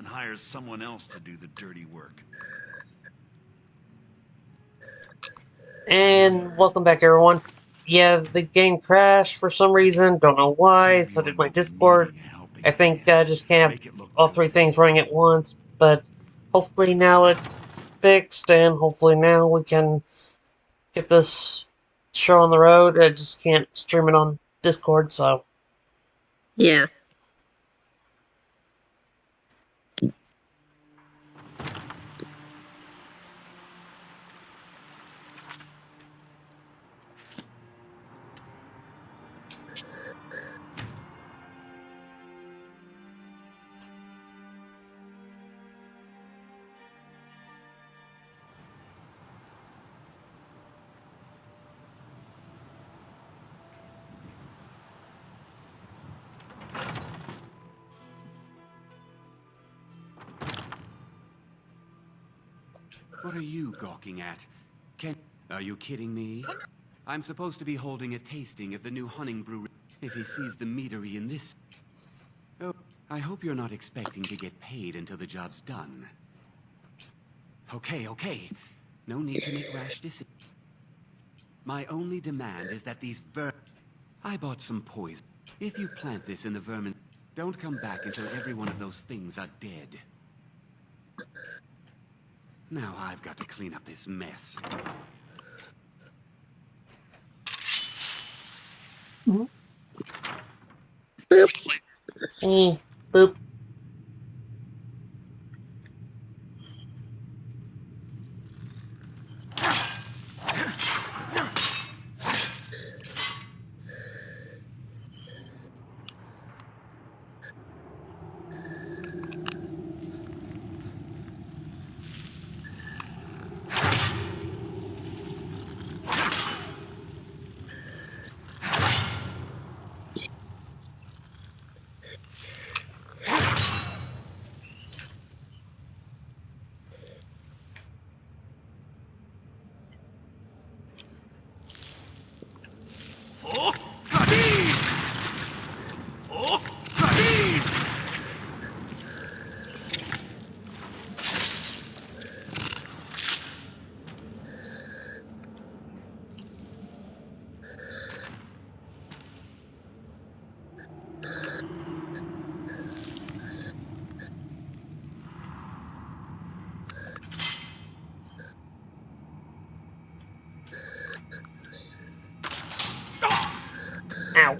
and hires someone else to do the dirty work. And welcome back, everyone. Yeah, the game crashed for some reason. Don't know why. So did my Discord. I think I just can't have all three things running at once. But hopefully now it's fixed, and hopefully now we can get this show on the road. I just can't stream it on Discord, so. Yeah. What are you gawking at? Are you kidding me? I'm supposed to be holding a tasting of the new Hunting Brewery. If he sees the meadery in this... Oh, I hope you're not expecting to get paid until the job's done. Okay. No need to make rash decisions. My only demand is that these I bought some poison. If you plant this in the vermin, don't come back until every one of those things are dead. Now I've got to clean up this mess. Boop. Boop. Ow.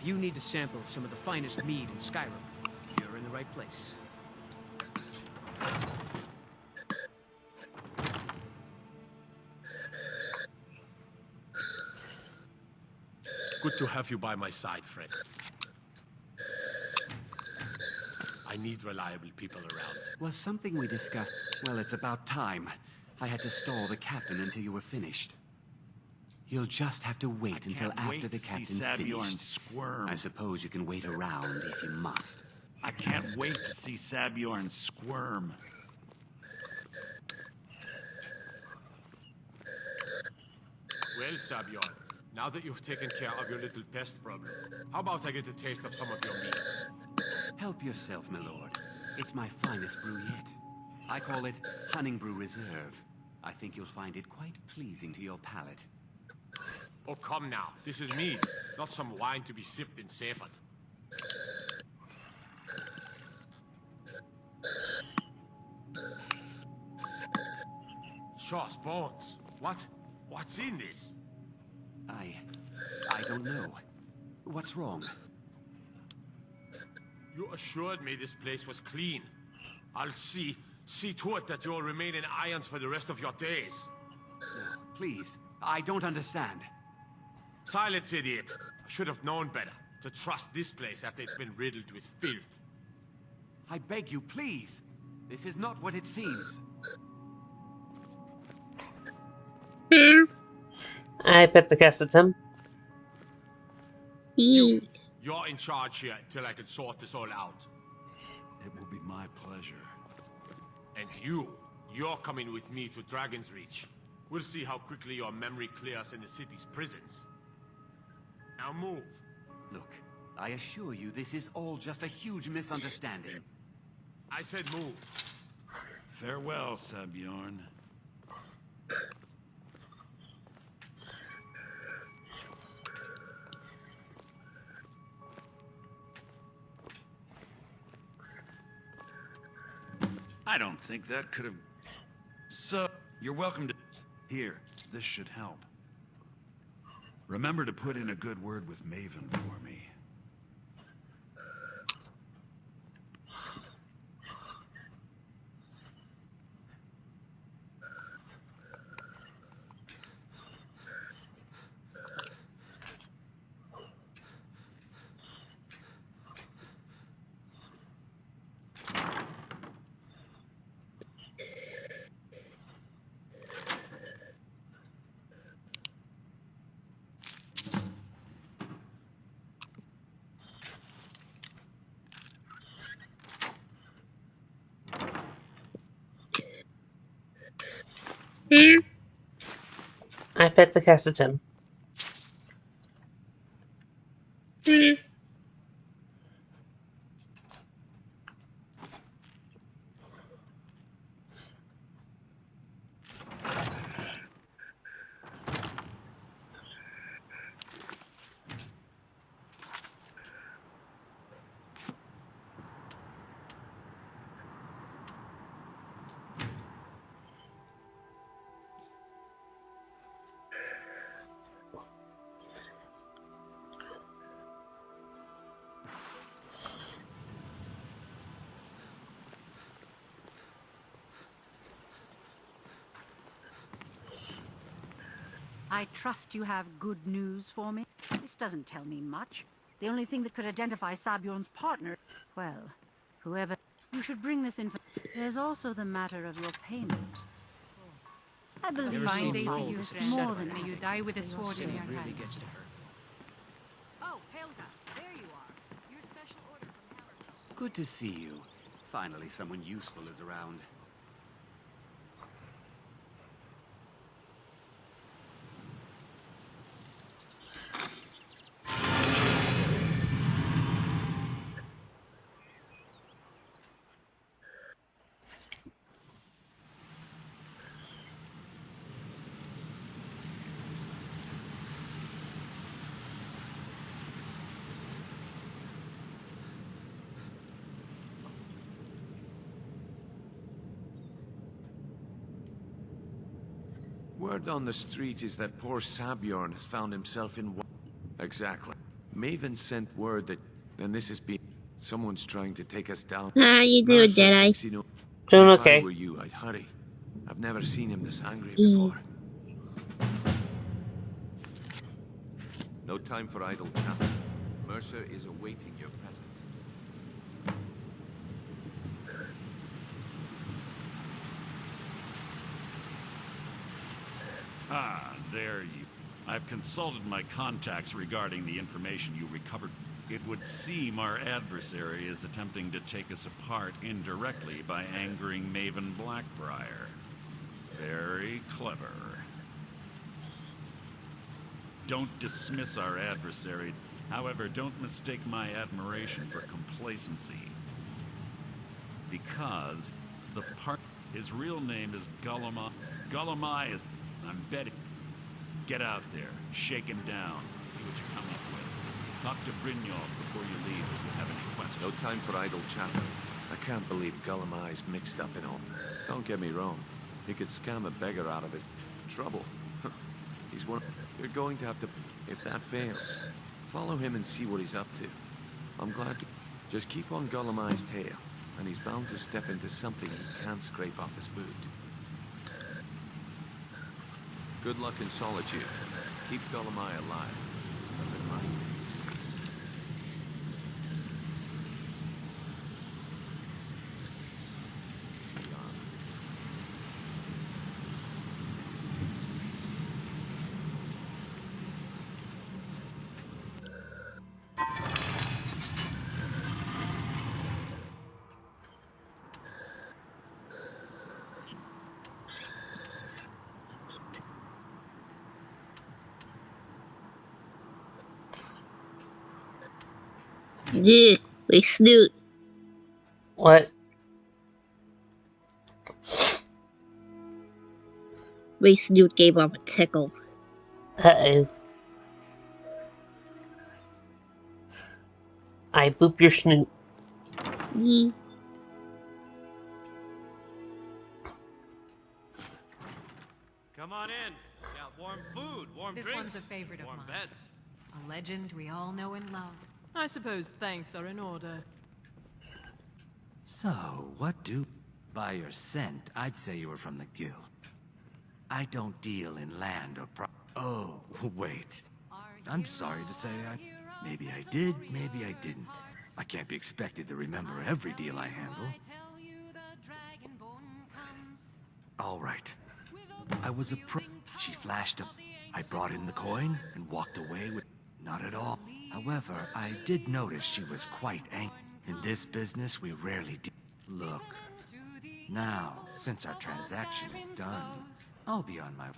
If you need to sample some of the finest mead in Skyrim, you're in the right place. Good to have you by my side, friend. I need reliable people around. Was something we discussed... Well, it's about time. I had to stall the captain until you were finished. You'll just have to wait until after the captain's finished. Squirm. I suppose you can wait around if you must. I can't wait to see Sabjorn squirm. Well, Sabjorn, now that you've taken care of your little pest problem, how about I get a taste of some of your meat? Help yourself, my lord. It's my finest brew yet. I call it Hunning Brew Reserve. I think you'll find it quite pleasing to your palate. Oh, come now. This is mead, not some wine to be sipped and savored. Shaw's bones. What? What's in this? I don't know. What's wrong? You assured me this place was clean. I'll see to it that you'll remain in irons for the rest of your days. No, please. I don't understand. Silence, idiot. I should have known better to trust this place after it's been riddled with filth. I beg you, please. This is not what it seems. I bet the cast at him. You're in charge here until I can sort this all out. It will be my pleasure. And you're coming with me to Dragon's Reach. We'll see how quickly your memory clears in the city's prisons. Now move. Look, I assure you this is all just a huge misunderstanding. I said move. Farewell, Sabjorn. I don't think that could have... So, you're welcome to... Here, this should help. Remember to put in a good word with Maven for me. I bet the cast at him. I trust you have good news for me. This doesn't tell me much. The only thing that could identify Sabjorn's partner... Well, whoever... You should bring this in... There's also the matter of your payment. I believe Never seen they roll use this more upsetting. than May you anything. die with a sword in It your really hand. gets to hurt. Oh, Helga, there you are. Your special order from Hammer. Good to see you. Finally, someone useful is around. Word on the street is that poor Sabjorn has found himself in... Exactly. Maven sent word that... And this has been... Someone's trying to take us down. How you doing, Mercer Jedi? thinks he know- Doing If okay. I were you, I'd hurry. I've never seen him this angry Mm. before. No time for idle chatter. Mercer is awaiting your presence. Ah, there you... I've consulted my contacts regarding the information you recovered. It would seem our adversary is attempting to take us apart indirectly by angering Maven Blackbriar. Very clever. Don't dismiss our adversary. However, don't mistake my admiration for complacency. Because his real name is Gullumai. Gullumai is... I'm betting. Get out there, shake him down, see what you come up with. Talk to Brynjolf before you leave if you have any questions. No time for idle chatter. I can't believe Gullumai's mixed up in all. Don't get me wrong. He could scam a beggar out of his trouble. He's one. You're going to have to... If that fails, follow him and see what he's up to. I'm glad to... Just keep on Gullumai's tail, and he's bound to step into something he can't scrape off his boot. Good luck in solitude. Keep Gullumai alive. Keep in mind. Yeah, we snoot. What? My snoot gave off a tickle. Uh-oh. I boop your snoot. Yee. Come on in. Got warm food, warm This drinks, one's a favorite of warm mine. beds. A legend we all know and love. I suppose thanks are in order. So, what do... By your scent, I'd say you were from the guild. I don't deal in land or Oh, wait. I'm sorry to say maybe I did, maybe I didn't. I can't be expected to remember every deal I handle. All right. I was a She flashed up. I brought in the coin and walked away with... Not at all. However, I did notice she was quite angry. In this business, we rarely do. Look. Now, since our transaction is done, I'll be on my...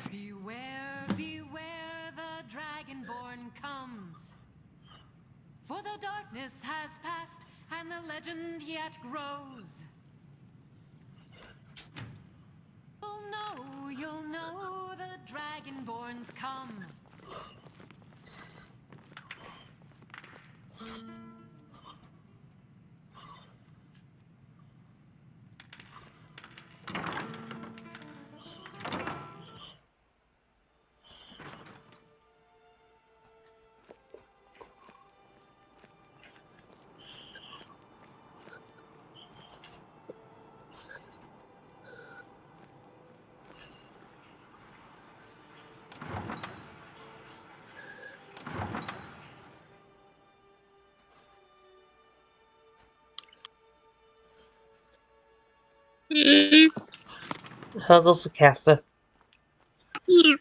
Beware, beware, the Dragonborn comes. For the darkness has passed, and the legend yet grows. You'll know the Dragonborns come. Huggles the caster. Yeah.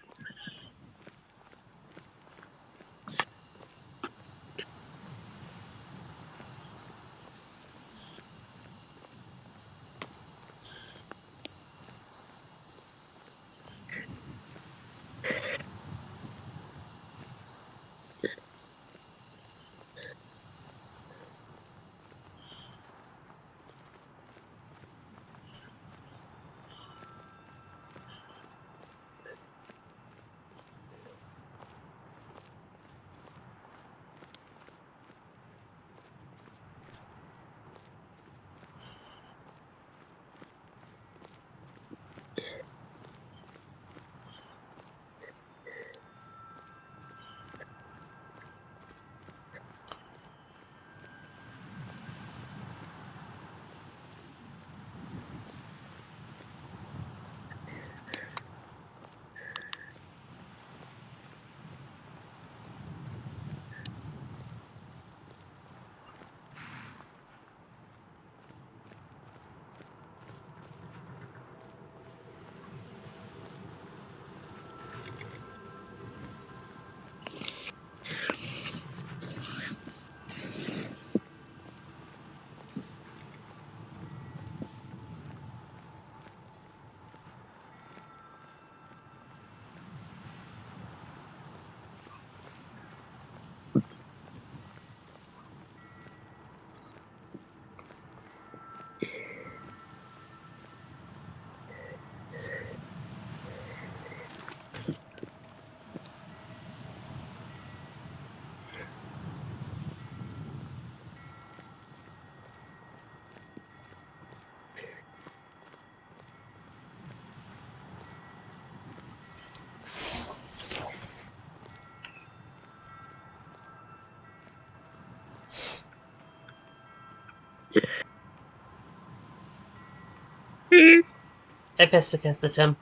I pissed against the Tim.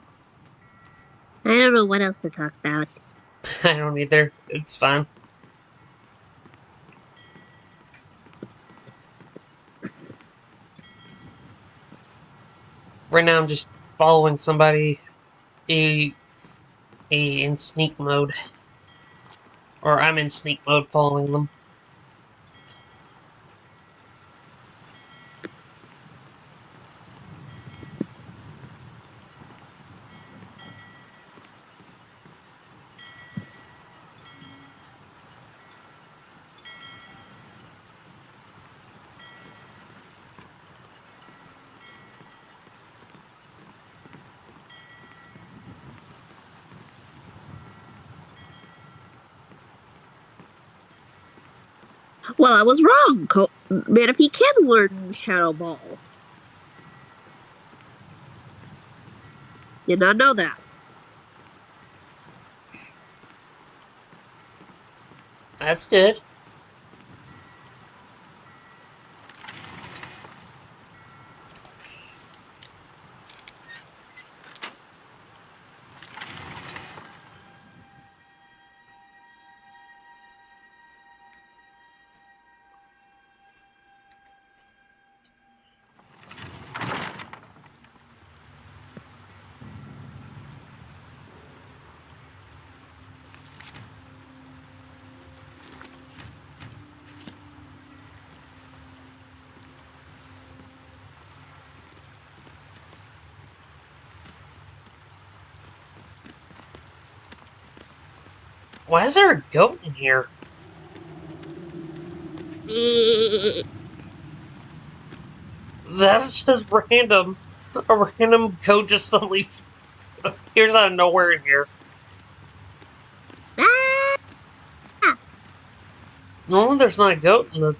I don't know what else to talk about. I don't either. It's fine. Right now I'm just following somebody in sneak mode. Or I'm in sneak mode following them. Well, I was wrong. Man, if he can learn Shadow Ball. Did not know that. That's good. Why is there a goat in here? That's just random. A random goat just suddenly appears out of nowhere in here. No, there's not a goat in the...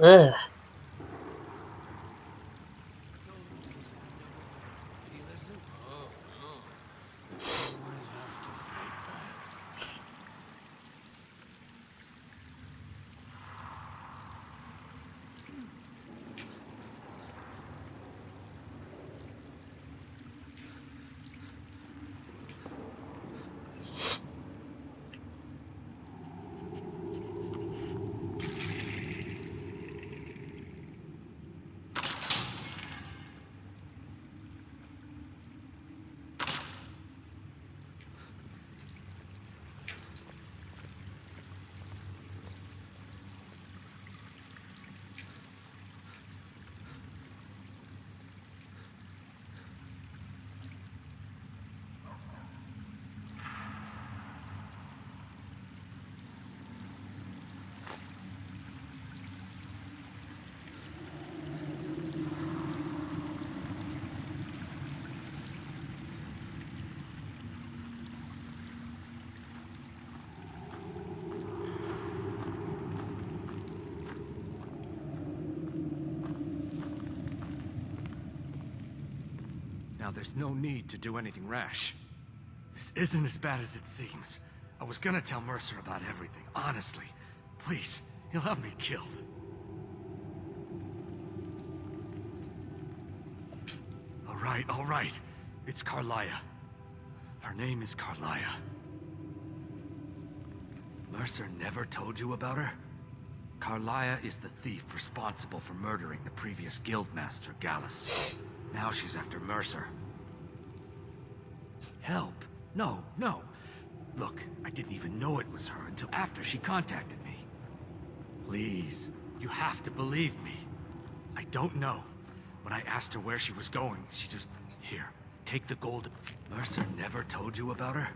Ugh. Now, there's no need to do anything rash. This isn't as bad as it seems. I was gonna tell Mercer about everything, honestly. Please, he'll have me killed. All right. It's Carlia. Her name is Carlia. Mercer never told you about her? Carlia is the thief responsible for murdering the previous guildmaster, Gallus. Now she's after Mercer. Help? No. Look, I didn't even know it was her until after she contacted me. Please, you have to believe me. I don't know. When I asked her where she was going, she just... Here, take the gold. Mercer never told you about her?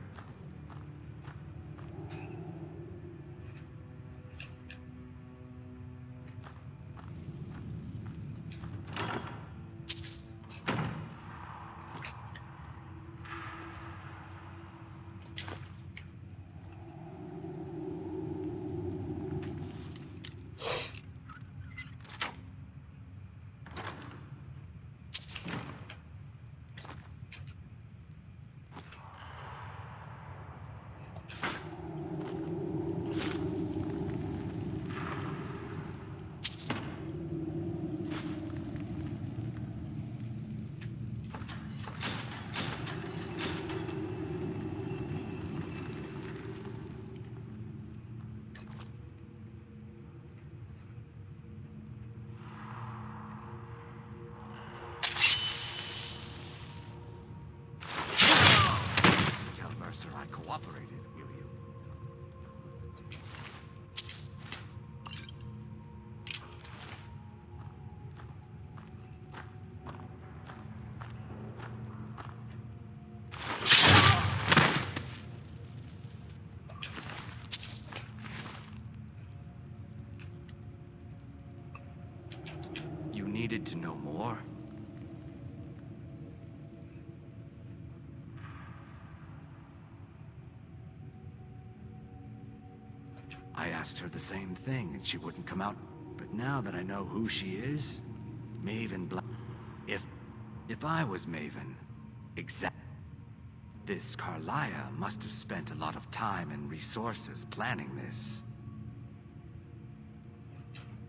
Mercer, I cooperated, will you? You needed to know more? I asked her the same thing, and she wouldn't come out. But now that I know who she is, Maven Black... If I was Maven, this Carlia must have spent a lot of time and resources planning this.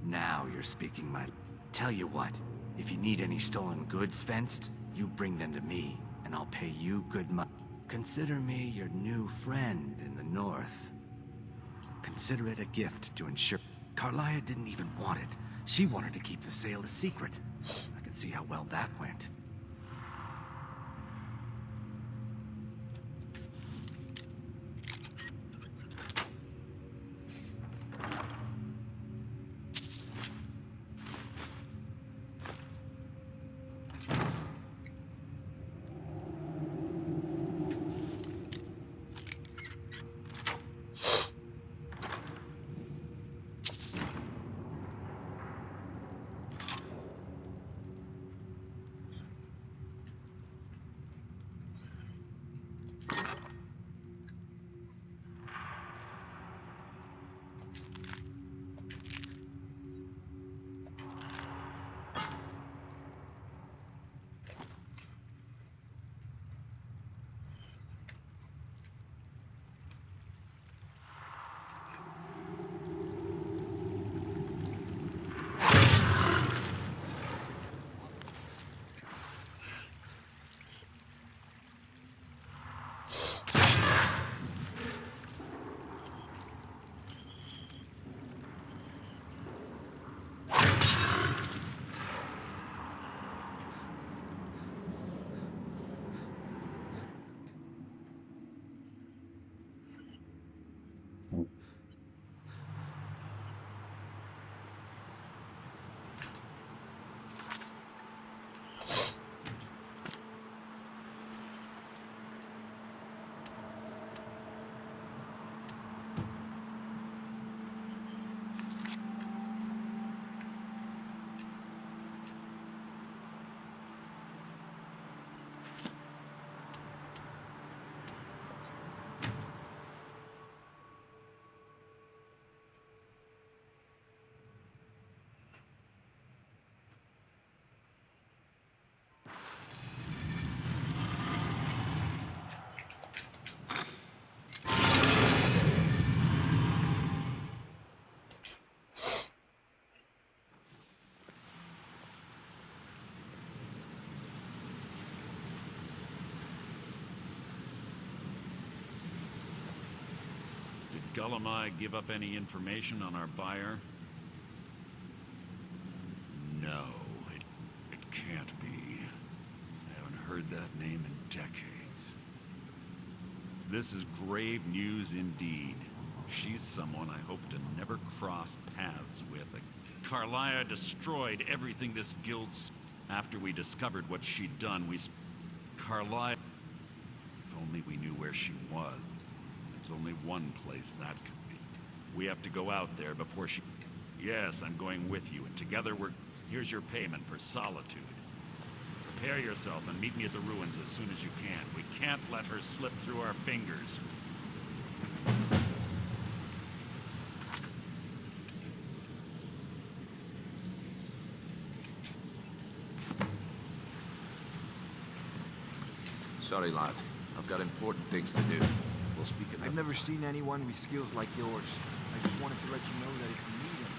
Now you're speaking my... Tell you what, if you need any stolen goods fenced, you bring them to me, and I'll pay you good money. Consider me your new friend in the north. Consider it a gift to ensure... Carlia didn't even want it. She wanted to keep the sale a secret. I can see how well that went. Gullumai give up any information on our buyer? No, it can't be. I haven't heard that name in decades. This is grave news indeed. She's someone I hope to never cross paths with. Carlia destroyed everything this guild's. After we discovered what she'd done, Carlia... If only we knew where she was. There's only one place that could be. We have to go out there before she... Yes, I'm going with you, and together we're... Here's your payment for solitude. Prepare yourself and meet me at the ruins as soon as you can. We can't let her slip through our fingers. Sorry, lad. I've got important things to do. We'll speak about it. I've never seen anyone with skills like yours. I just wanted to let you know that if you need them...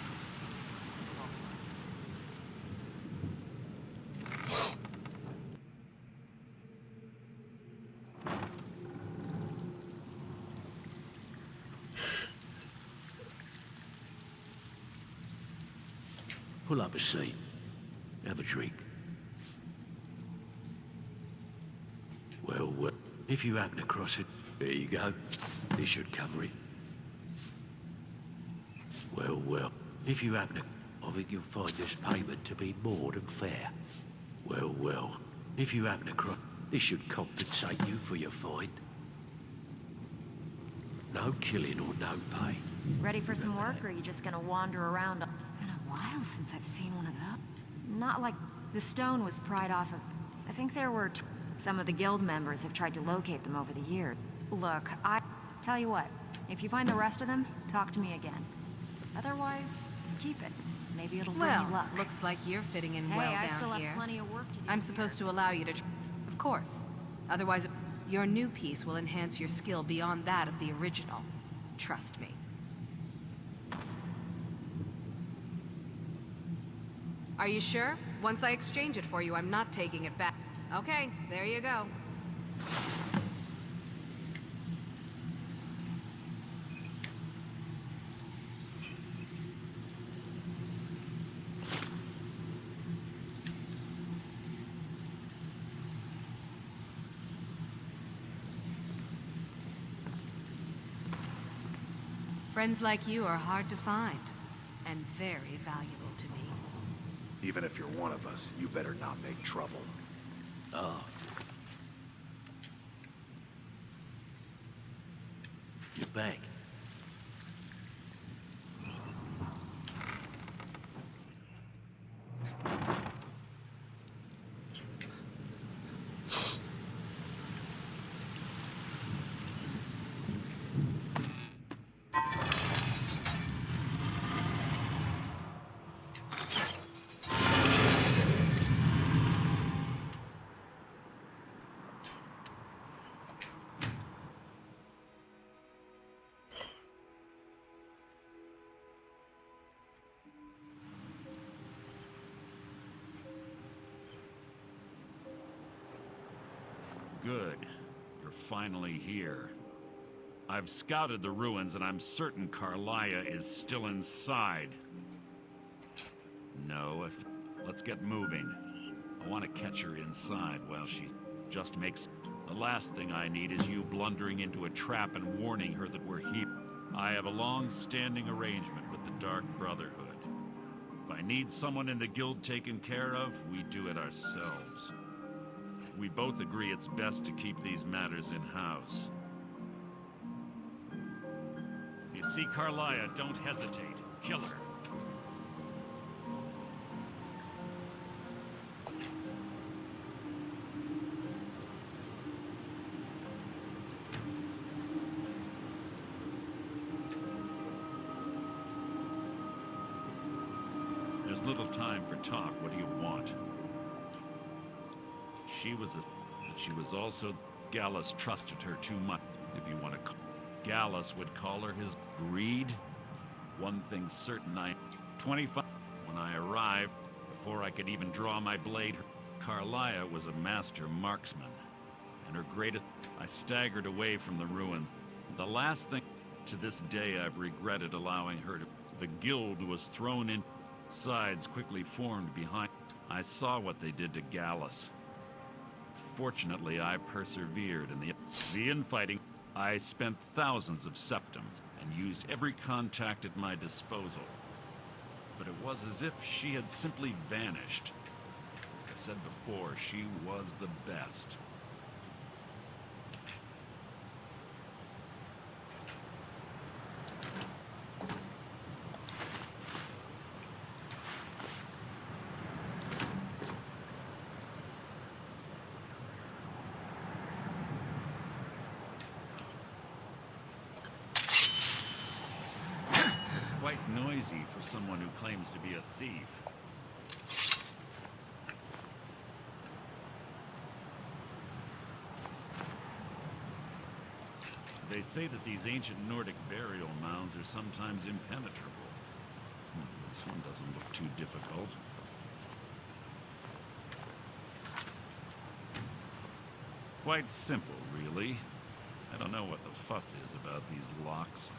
Pull up a seat. Have a drink. Well, if you happen to cross it, there you go. This should cover it. Well, if you happen to... I think you'll find this payment to be more than fair. Well, if you happen to cross... This should compensate you for your find. No killing or no pay. Ready for some work, or are you just gonna wander around? Been a while since I've seen one of those. Not like the stone was pried off of... I think there were... Some of the guild members have tried to locate them over the years. Look, tell you what, if you find the rest of them, talk to me again. Otherwise, keep it. Maybe it'll bring you luck. Looks like you're fitting in Hey, well down I still here. have plenty of work to do. I'm supposed to allow you to... Of course. Otherwise, your new piece will enhance your skill beyond that of the original. Trust me. Are you sure? Once I exchange it for you, I'm not taking it back. Okay, there you go. Friends like you are hard to find, and very valuable to me. Even if you're one of us, you better not make trouble. Oh. You're back. Good. You're finally here. I've scouted the ruins and I'm certain Carlia is still inside. No, let's get moving. I want to catch her inside while she just makes... The last thing I need is you blundering into a trap and warning her that we're here. I have a long-standing arrangement with the Dark Brotherhood. If I need someone in the guild taken care of, we do it ourselves. We both agree it's best to keep these matters in-house. If you see Carlia, don't hesitate. Kill her. There's little time for talk. What do you want? She was but she was also... Gallus trusted her too much, if you want to call... Gallus would call her his greed. One thing's certain, 25... When I arrived, before I could even draw my blade, Carlia was a master marksman. And her greatest... I staggered away from the ruin. The last thing... To this day, I've regretted allowing her to... The guild was thrown in. Sides quickly formed behind. I saw what they did to Gallus. Fortunately, I persevered in the infighting. I spent thousands of septims and used every contact at my disposal. But it was as if she had simply vanished. Like I said before, she was the best. Quite noisy for someone who claims to be a thief. They say that these ancient Nordic burial mounds are sometimes impenetrable. This one doesn't look too difficult. Quite simple, really. I don't know what the fuss is about these locks.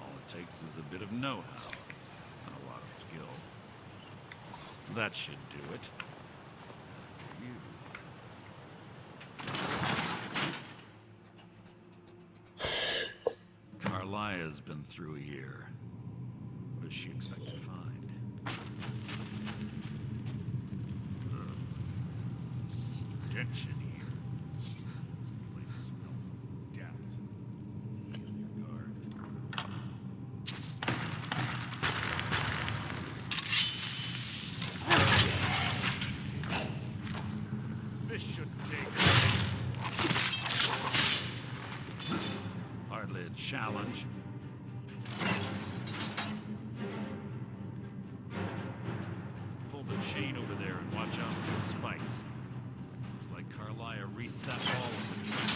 All it takes is a bit of know-how and a lot of skill. That should do it. Carlia's been through here. What does she expect to find? Stench in here. This place smells of death. Be on your guard. This should take us. Hardly a challenge. Pull the chain over there and watch out for the spikes. Looks like Carlia reset all of the traps.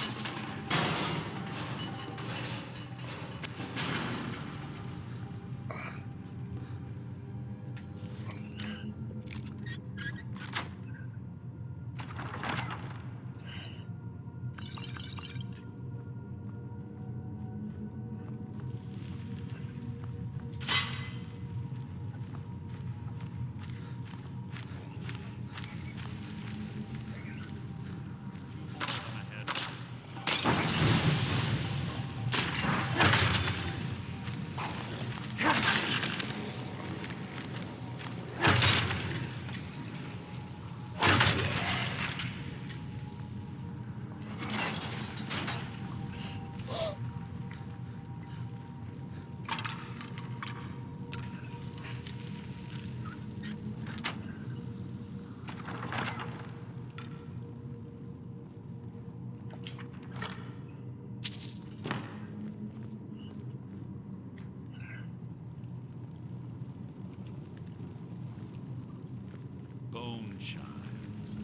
Bone chimes.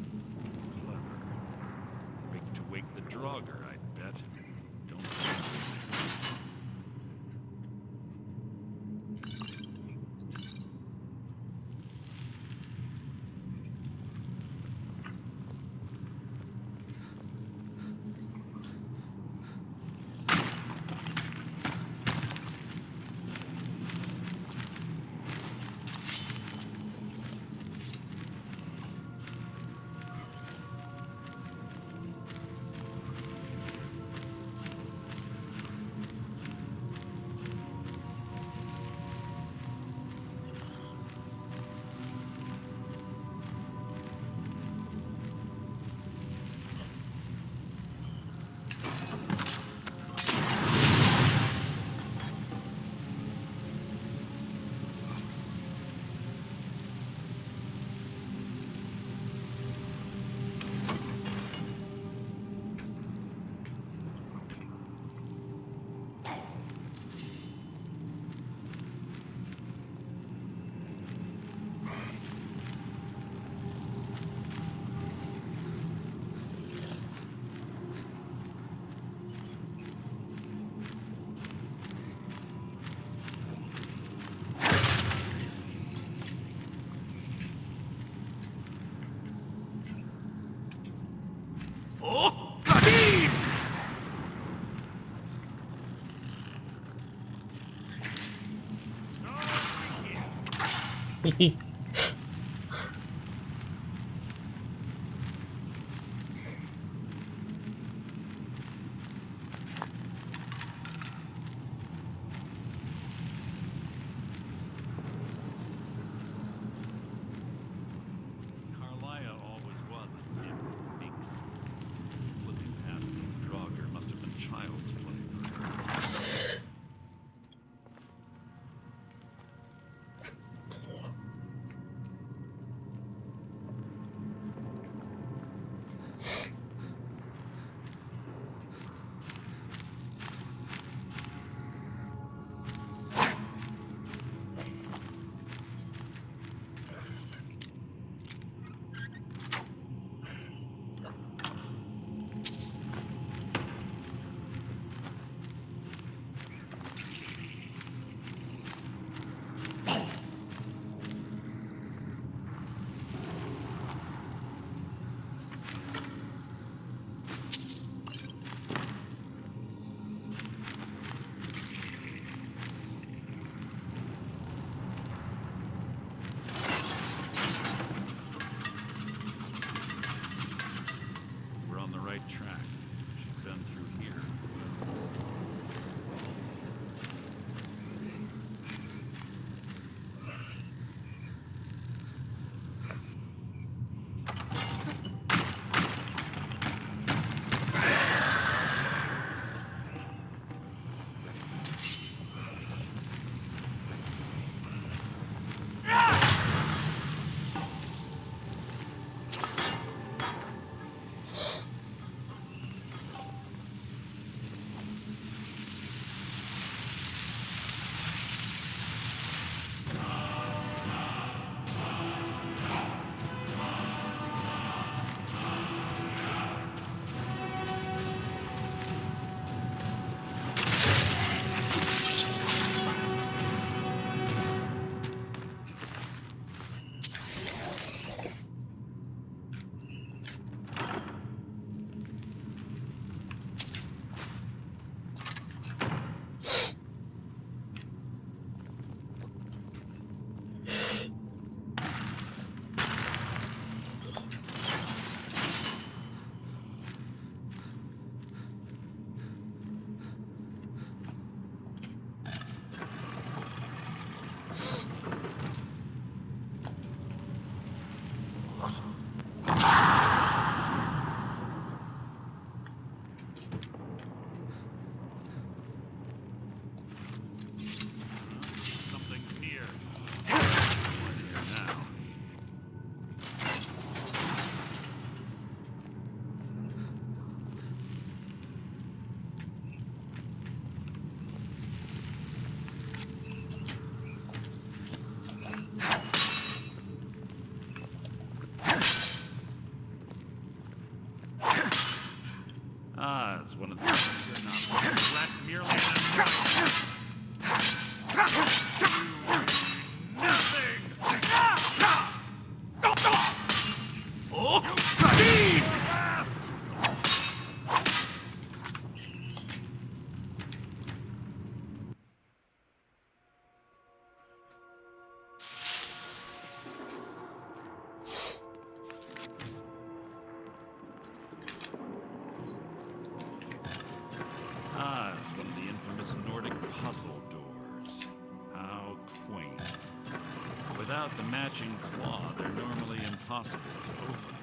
Clever. Rigged to wake the Draugr, I'd bet. Don't Carlia always was a gift for minks. Slipping past the Draugr must have been child's play for her. We're on the right track. She's been through here. Something near. Now. Ah, it's one of the things you're not flat merely an nothing. Ah, it's one of the infamous Nordic puzzle doors. How quaint. Without the matching claw, they're normally impossible to open.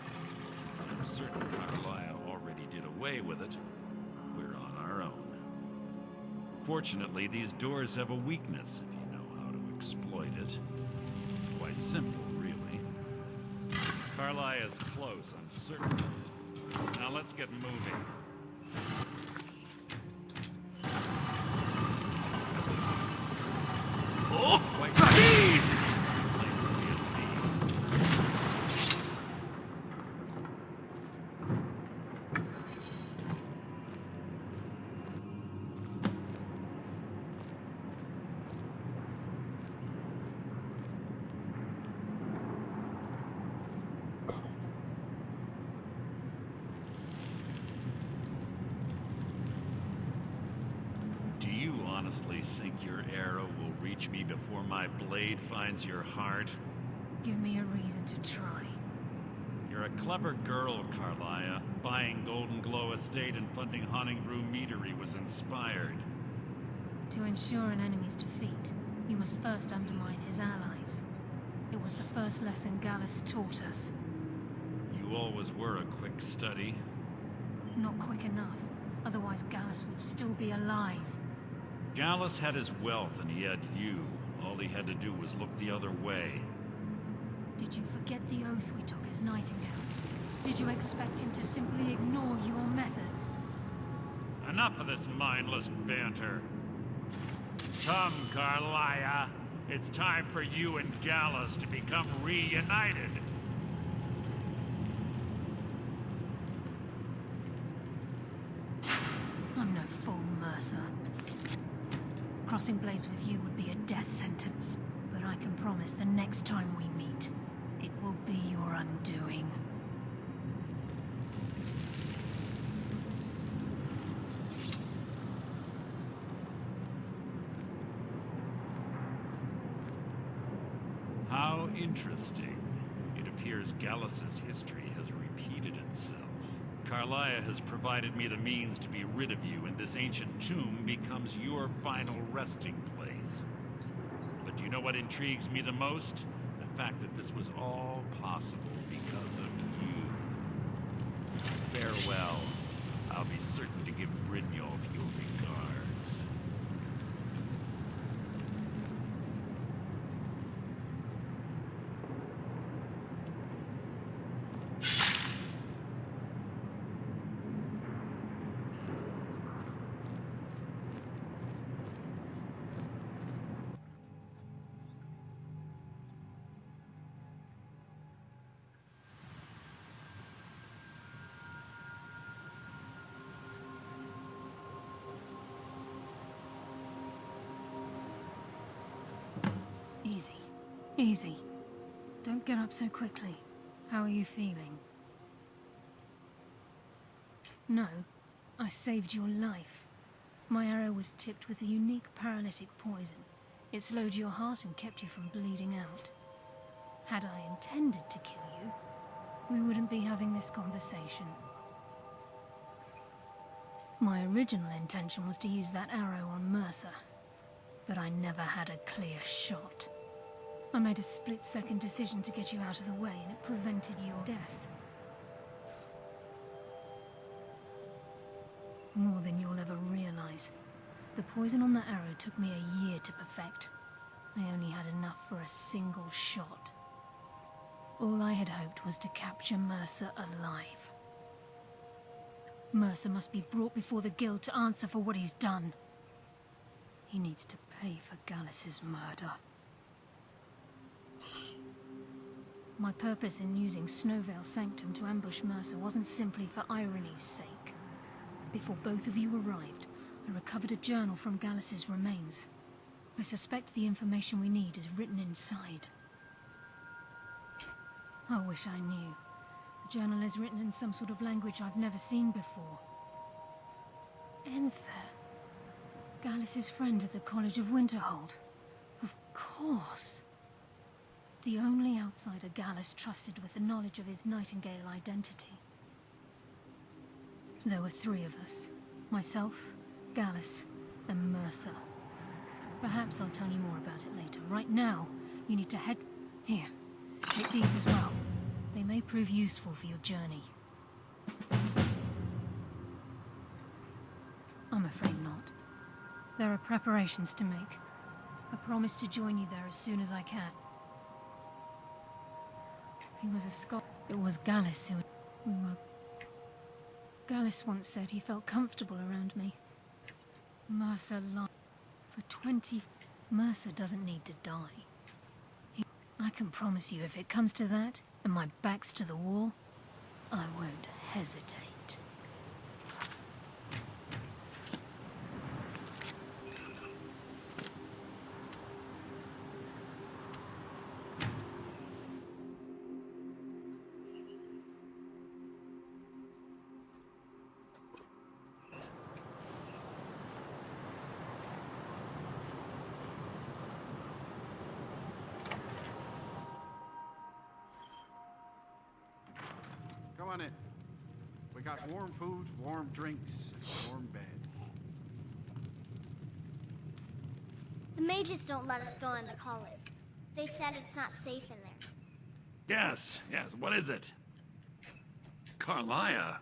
Since I'm certain Carlisle already did away with it, we're on our own. Fortunately, these doors have a weakness if you know how to exploit it. Quite simple, really. Carlisle is close, I'm certain of it. Now let's get moving. Honestly think your arrow will reach me before my blade finds your heart? Give me a reason to try. You're a clever girl, Carlia. Buying Golden Glow Estate and funding Honningbrew Meadery was inspired. To ensure an enemy's defeat, you must first undermine his allies. It was the first lesson Gallus taught us. You always were a quick study. Not quick enough, otherwise Gallus would still be alive. Gallus had his wealth and he had you. All he had to do was look the other way. Did you forget the oath we took as Nightingales? Did you expect him to simply ignore your methods? Enough of this mindless banter. Come, Carlia. It's time for you and Gallus to become reunited. I'm no fool, Mercer. Crossing blades with you would be a death sentence, but I can promise the next time we meet, it will be your undoing. How interesting. It appears Gallus's history has repeated itself. Carlia has provided me the means to be rid of you, and this ancient tomb becomes your final resting place. But do you know what intrigues me the most? The fact that this was all possible because of you. Farewell. I'll be certain to give Brynjolf your regards. Easy. Easy. Don't get up so quickly. How are you feeling? No, I saved your life. My arrow was tipped with a unique paralytic poison. It slowed your heart and kept you from bleeding out. Had I intended to kill you, we wouldn't be having this conversation. My original intention was to use that arrow on Mercer, but I never had a clear shot. I made a split-second decision to get you out of the way, and it prevented your death. More than you'll ever realize. The poison on that arrow took me a year to perfect. I only had enough for a single shot. All I had hoped was to capture Mercer alive. Mercer must be brought before the Guild to answer for what he's done. He needs to pay for Gallus's murder. My purpose in using Snowvale Sanctum to ambush Mercer wasn't simply for irony's sake. Before both of you arrived, I recovered a journal from Gallus's remains. I suspect the information we need is written inside. I wish I knew. The journal is written in some sort of language I've never seen before. Enther. Gallus's friend at the College of Winterhold. Of course. The only outsider Gallus trusted with the knowledge of his Nightingale identity. There were three of us. Myself, Gallus, and Mercer. Perhaps I'll tell you more about it later. Right now, you need to head... Here, take these as well. They may prove useful for your journey. I'm afraid not. There are preparations to make. I promise to join you there as soon as I can. He was a Scot. It was Gallus who... We were... Gallus once said he felt comfortable around me. Mercer lied. For 20... Mercer doesn't need to die. I can promise you, if it comes to that, and my back's to the wall, I won't hesitate. on in. We got warm food, warm drinks, and warm beds. The mages don't let us go into college. They said it's not safe in there. Yes, what is it? Carlia.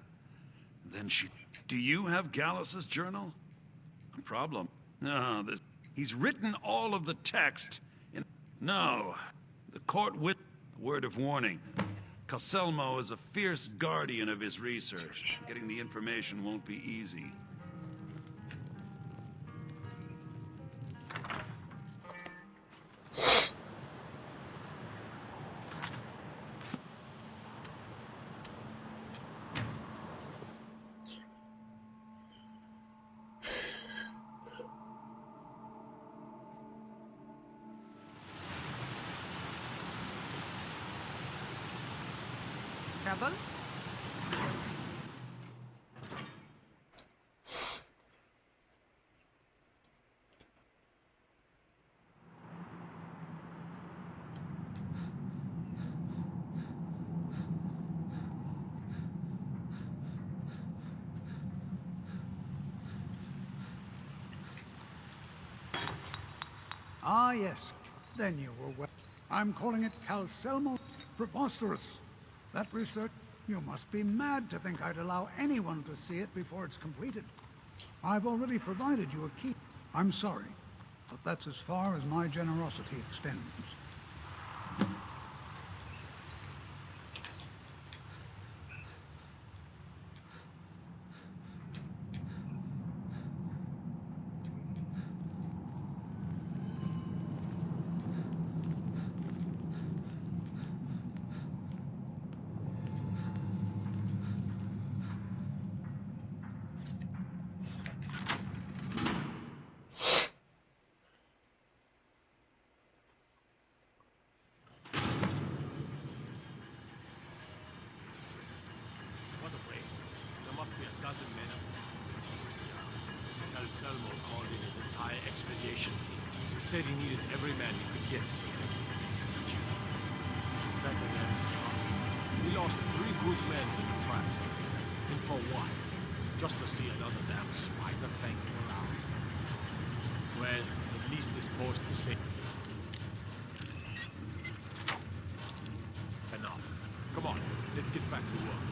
Then she... Do you have Gallus's journal? A problem. No, he's written all of the text in... No. The court with... Word of warning. Caselmo is a fierce guardian of his research. Getting the information won't be easy. Trouble? Ah, yes. Then you were well. I'm calling it Calcelmo Preposterous. That research, you must be mad to think I'd allow anyone to see it before it's completed. I've already provided you a key. I'm sorry, but that's as far as my generosity extends. What a waste. There must be a dozen men up there. Calcelmo called in his entire expedition team. Said he needed every man he could get to protect his research. Better than us. We lost 3 good men to the traps up here. And for what? Just to see another damn spider clanking around. Well, at least this post is safe. Enough. Come on, let's get back to work.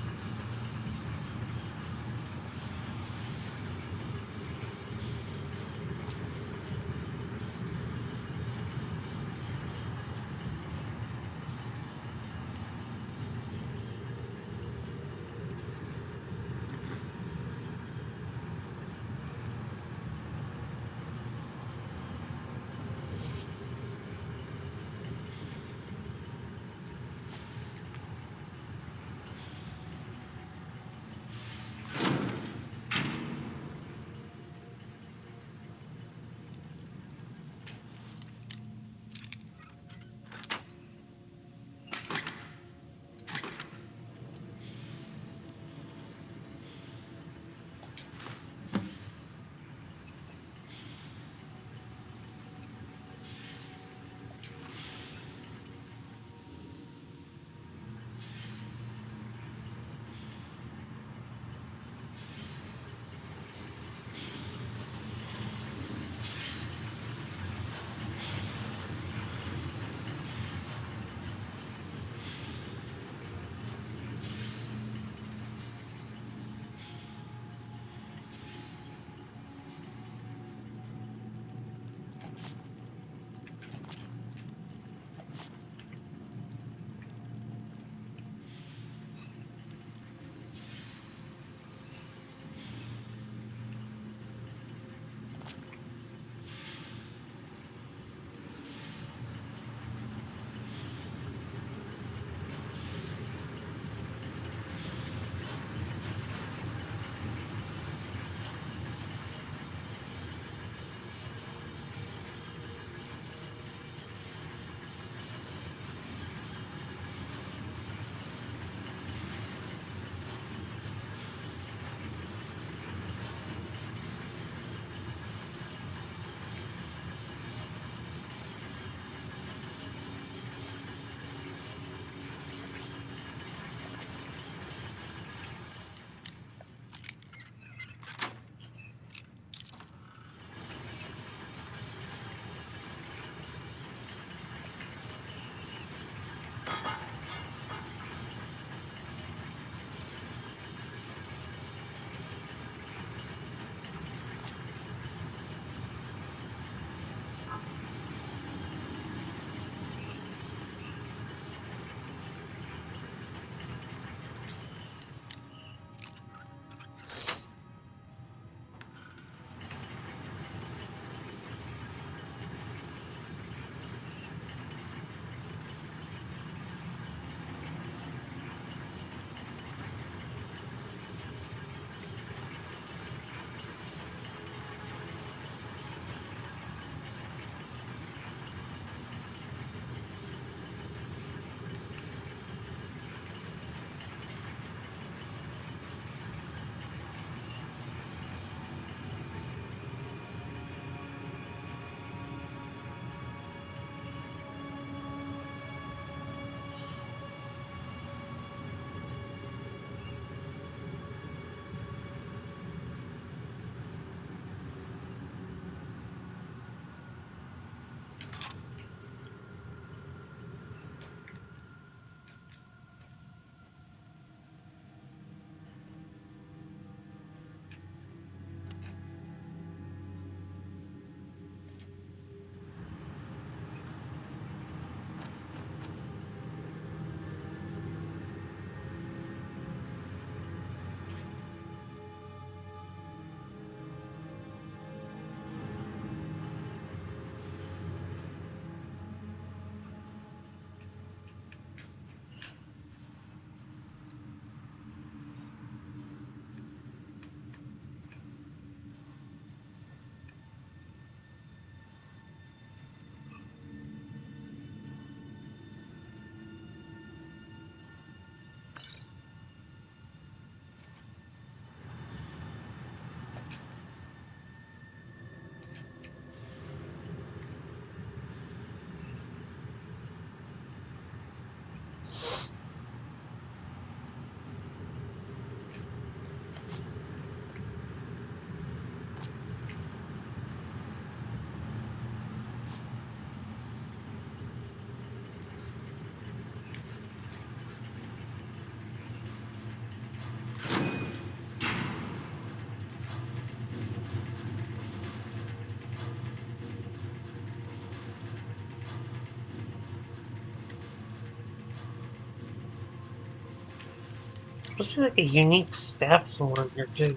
Supposed to be like a unique staff somewhere in here too.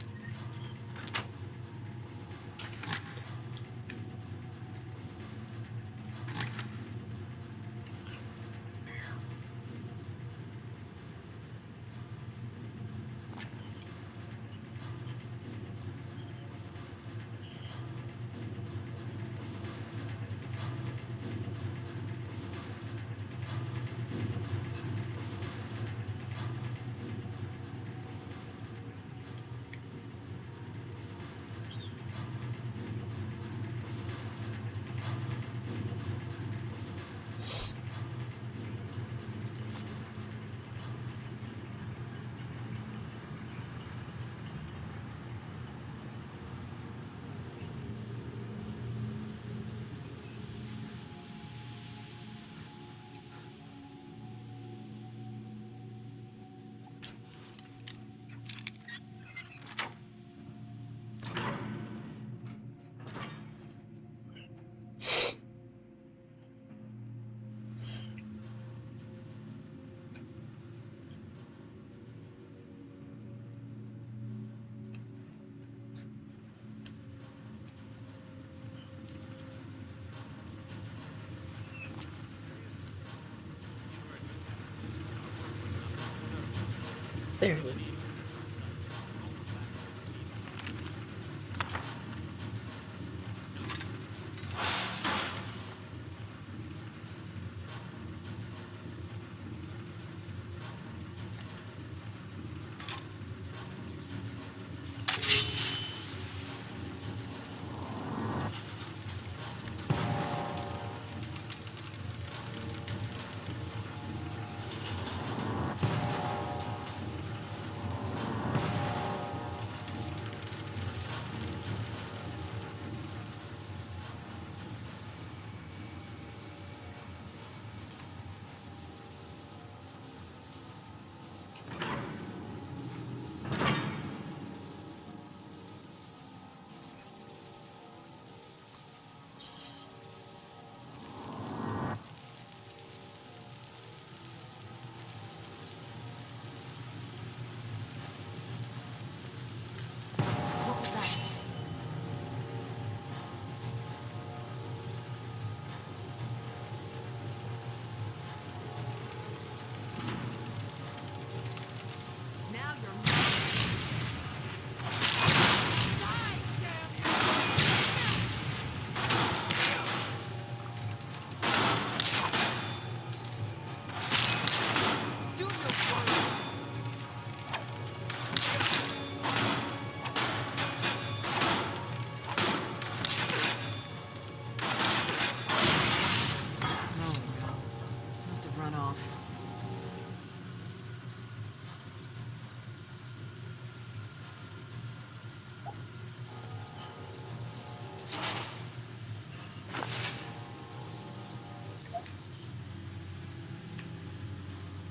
There it is.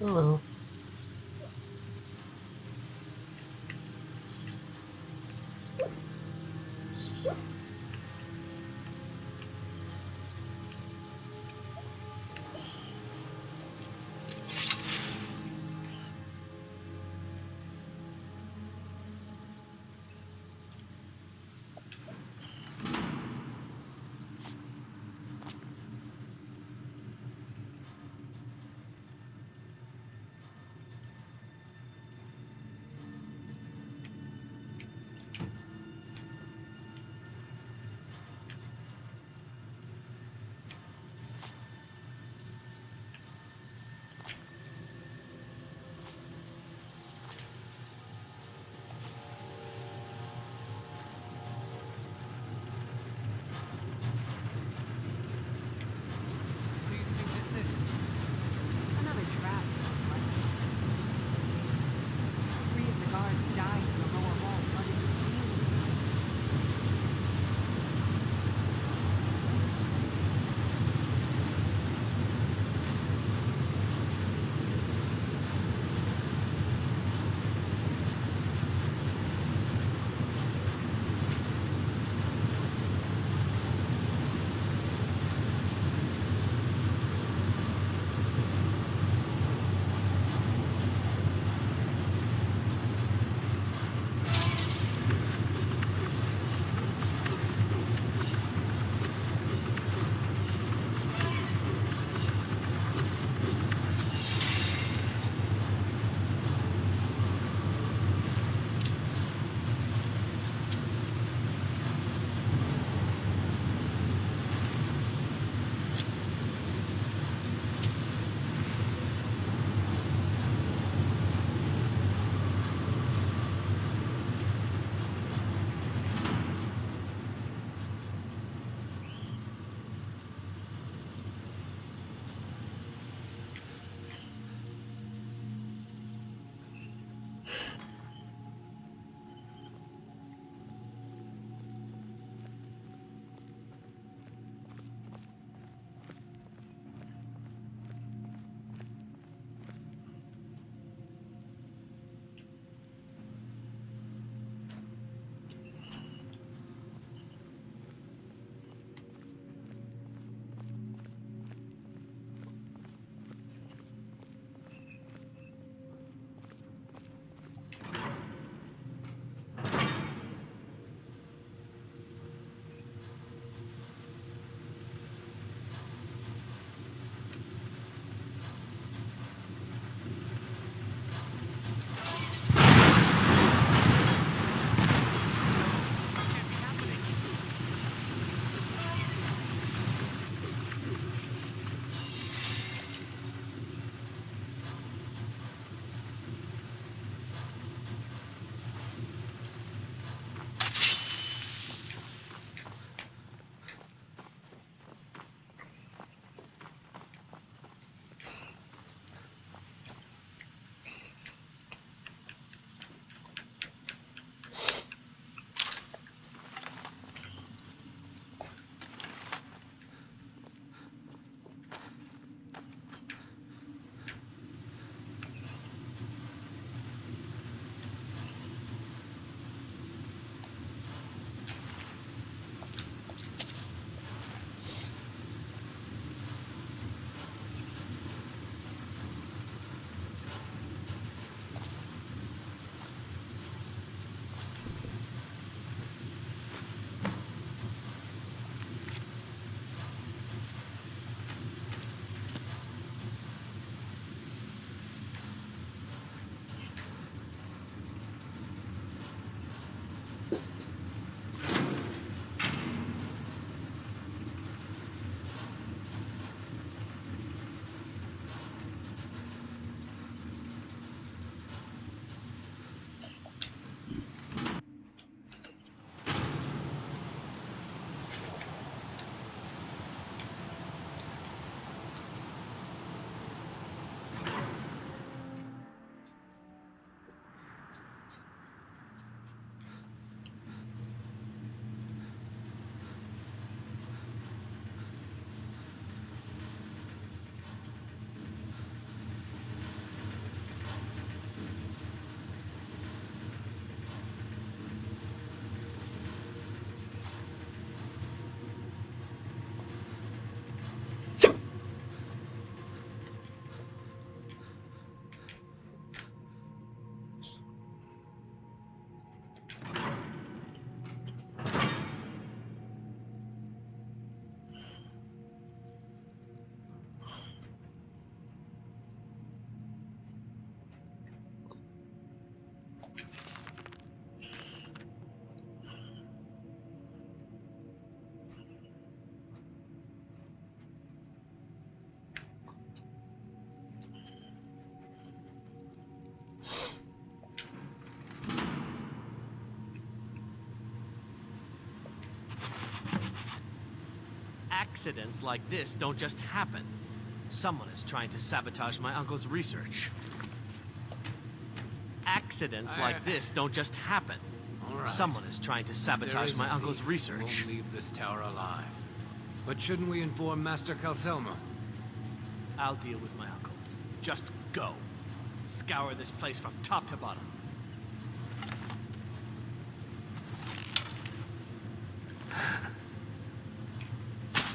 Hello. Accidents like this don't just happen. Someone is trying to sabotage my uncle's research. Accidents like this don't just happen. All right. Someone is trying to sabotage my uncle's research. Won't leave this tower alive. But shouldn't we inform Master Calselmo? I'll deal with my uncle. Just go. Scour this place from top to bottom.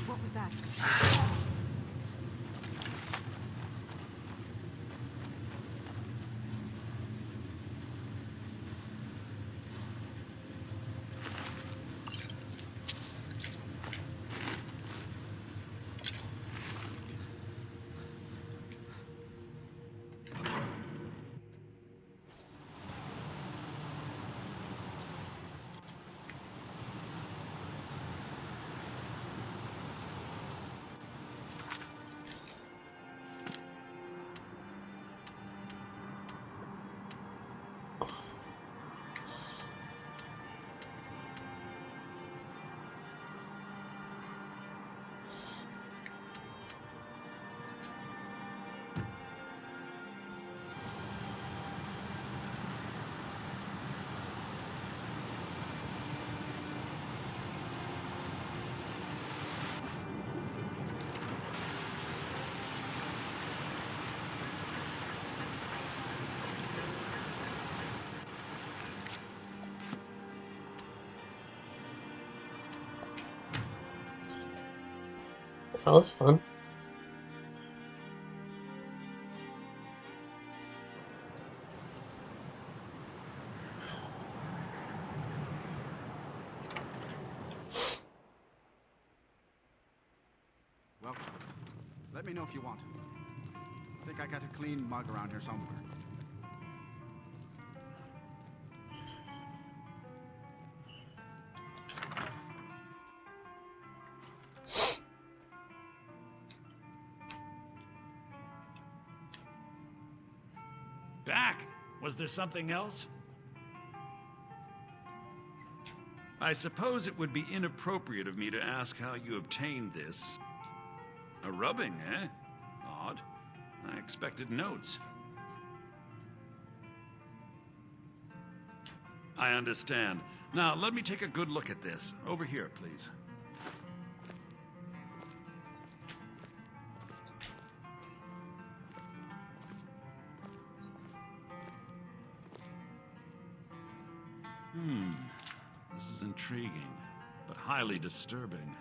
What was that? That was fun. Welcome. Let me know if you want. I think I got a clean mug around here somewhere. Back! Was there something else? I suppose it would be inappropriate of me to ask how you obtained this. A rubbing, eh? Odd. I expected notes. I understand. Now, let me take a good look at this. Over here, please. This is intriguing, but highly disturbing.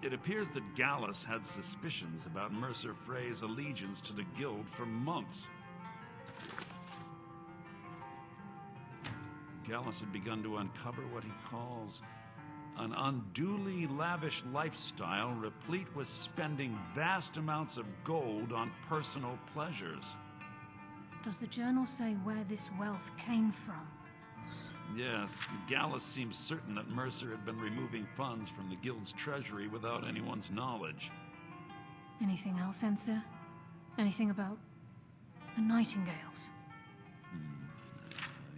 It appears that Gallus had suspicions about Mercer Frey's allegiance to the Guild for months. Gallus had begun to uncover what he calls an unduly lavish lifestyle replete with spending vast amounts of gold on personal pleasures. Does the journal say where this wealth came from? Yes, Gallus seems certain that Mercer had been removing funds from the Guild's treasury without anyone's knowledge. Anything else, Enther? Anything about the Nightingales?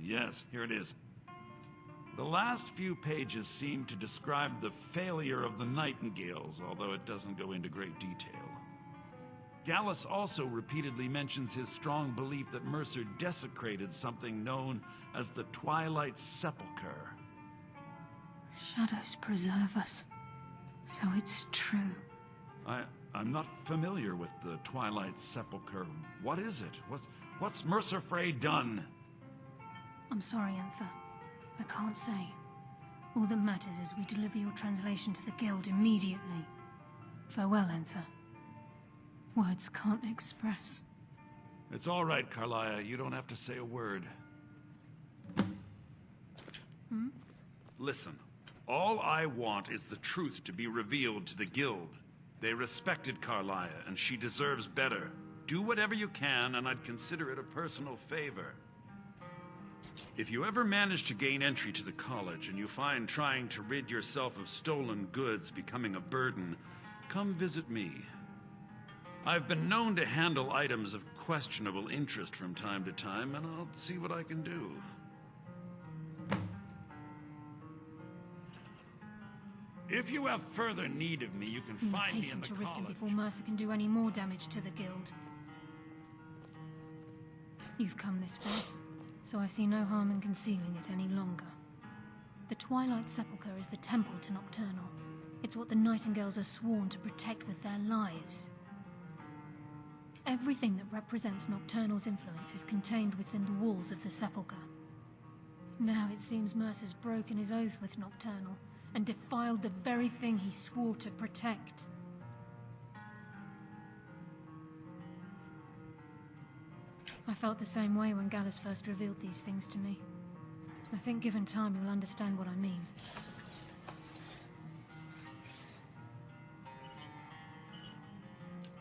Yes, here it is. The last few pages seem to describe the failure of the Nightingales, although it doesn't go into great detail. Gallus also repeatedly mentions his strong belief that Mercer desecrated something known as the Twilight Sepulcher. Shadows preserve us. So it's true. I'm not familiar with the Twilight Sepulcher. What is it? What's Mercer Frey done? I'm sorry, Enther. I can't say. All that matters is we deliver your translation to the Guild immediately. Farewell, Enther. Words can't express. It's all right, Carlia. You don't have to say a word. Listen, all I want is the truth to be revealed to the Guild. They respected Carlia, and she deserves better. Do whatever you can, and I'd consider it a personal favor. If you ever manage to gain entry to the college, and you find trying to rid yourself of stolen goods becoming a burden, come visit me. I've been known to handle items of questionable interest from time to time, and I'll see what I can do. If you have further need of me, you can We must find me in hasten the to Riften college. before Mercer can do any more damage to the guild. You've come this far, so I see no harm in concealing it any longer. The Twilight Sepulcher is the temple to Nocturnal. It's what the Nightingales are sworn to protect with their lives. Everything that represents Nocturnal's influence is contained within the walls of the Sepulcher. Now it seems Mercer's broken his oath with Nocturnal and defiled the very thing he swore to protect. I felt the same way when Gallus first revealed these things to me. I think given time you'll understand what I mean.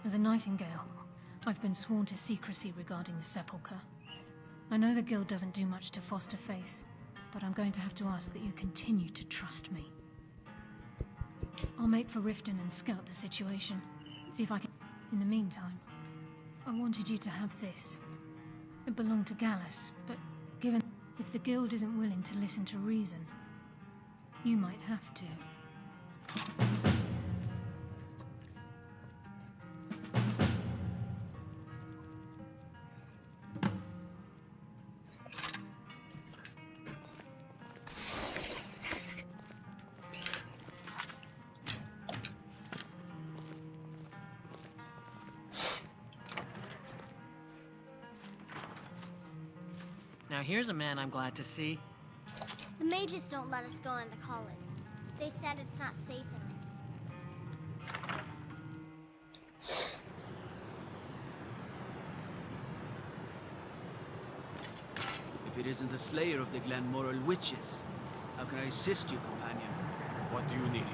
As a Nightingale, I've been sworn to secrecy regarding the Sepulchre. I know the Guild doesn't do much to foster faith, but I'm going to have to ask that you continue to trust me. I'll make for Riften and scout the situation, see if I can... In the meantime, I wanted you to have this. It belonged to Gallus, but given... If the Guild isn't willing to listen to reason, you might have to. Now here's a man I'm glad to see. The mages don't let us go into college. They said it's not safe in there. If it isn't the slayer of the Glenmoral witches, how can I assist you, companion? What do you need?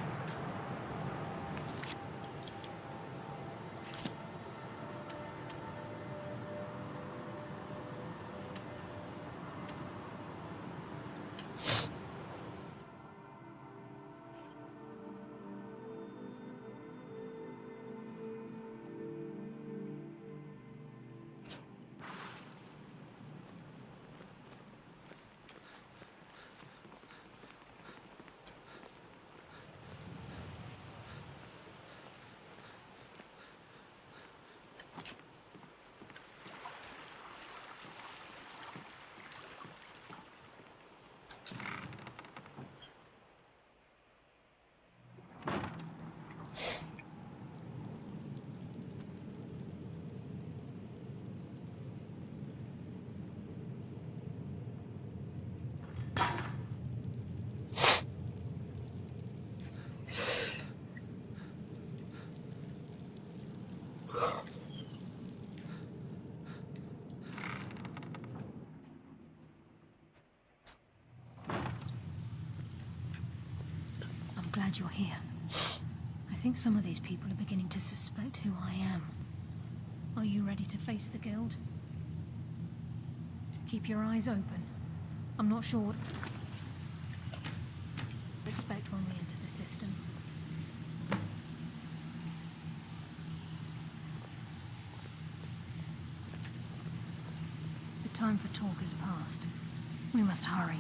I'm glad you're here. I think some of these people are beginning to suspect who I am. Are you ready to face the Guild? Keep your eyes open. I'm not sure what to expect when we enter the system. The time for talk has passed. We must hurry.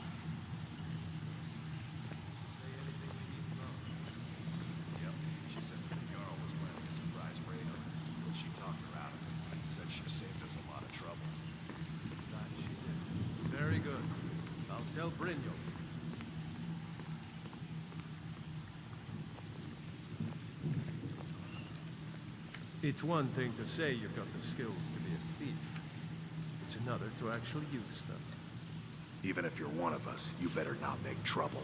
Yep, she said the Jarl was planning a surprise raid on us, but she talked her out of it. Said she saved us a lot of trouble. That she did. Very good. I'll tell Brynjolf. It's one thing to say you've got the skills to be a thief. It's another to actually use them. Even if you're one of us, you better not make trouble.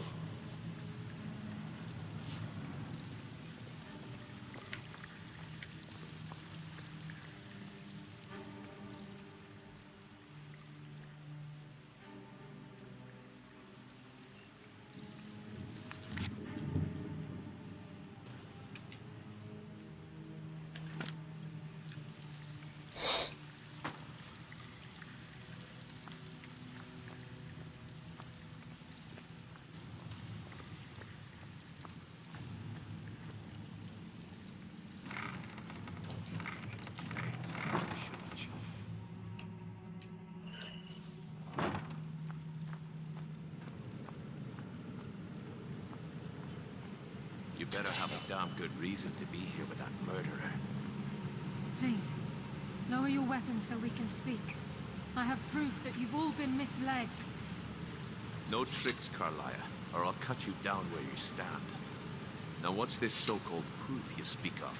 better have a damn good reason to be here with that murderer. Please, lower your weapons so we can speak. I have proof that you've all been misled. No tricks, Carlia, or I'll cut you down where you stand. Now what's this so-called proof you speak of?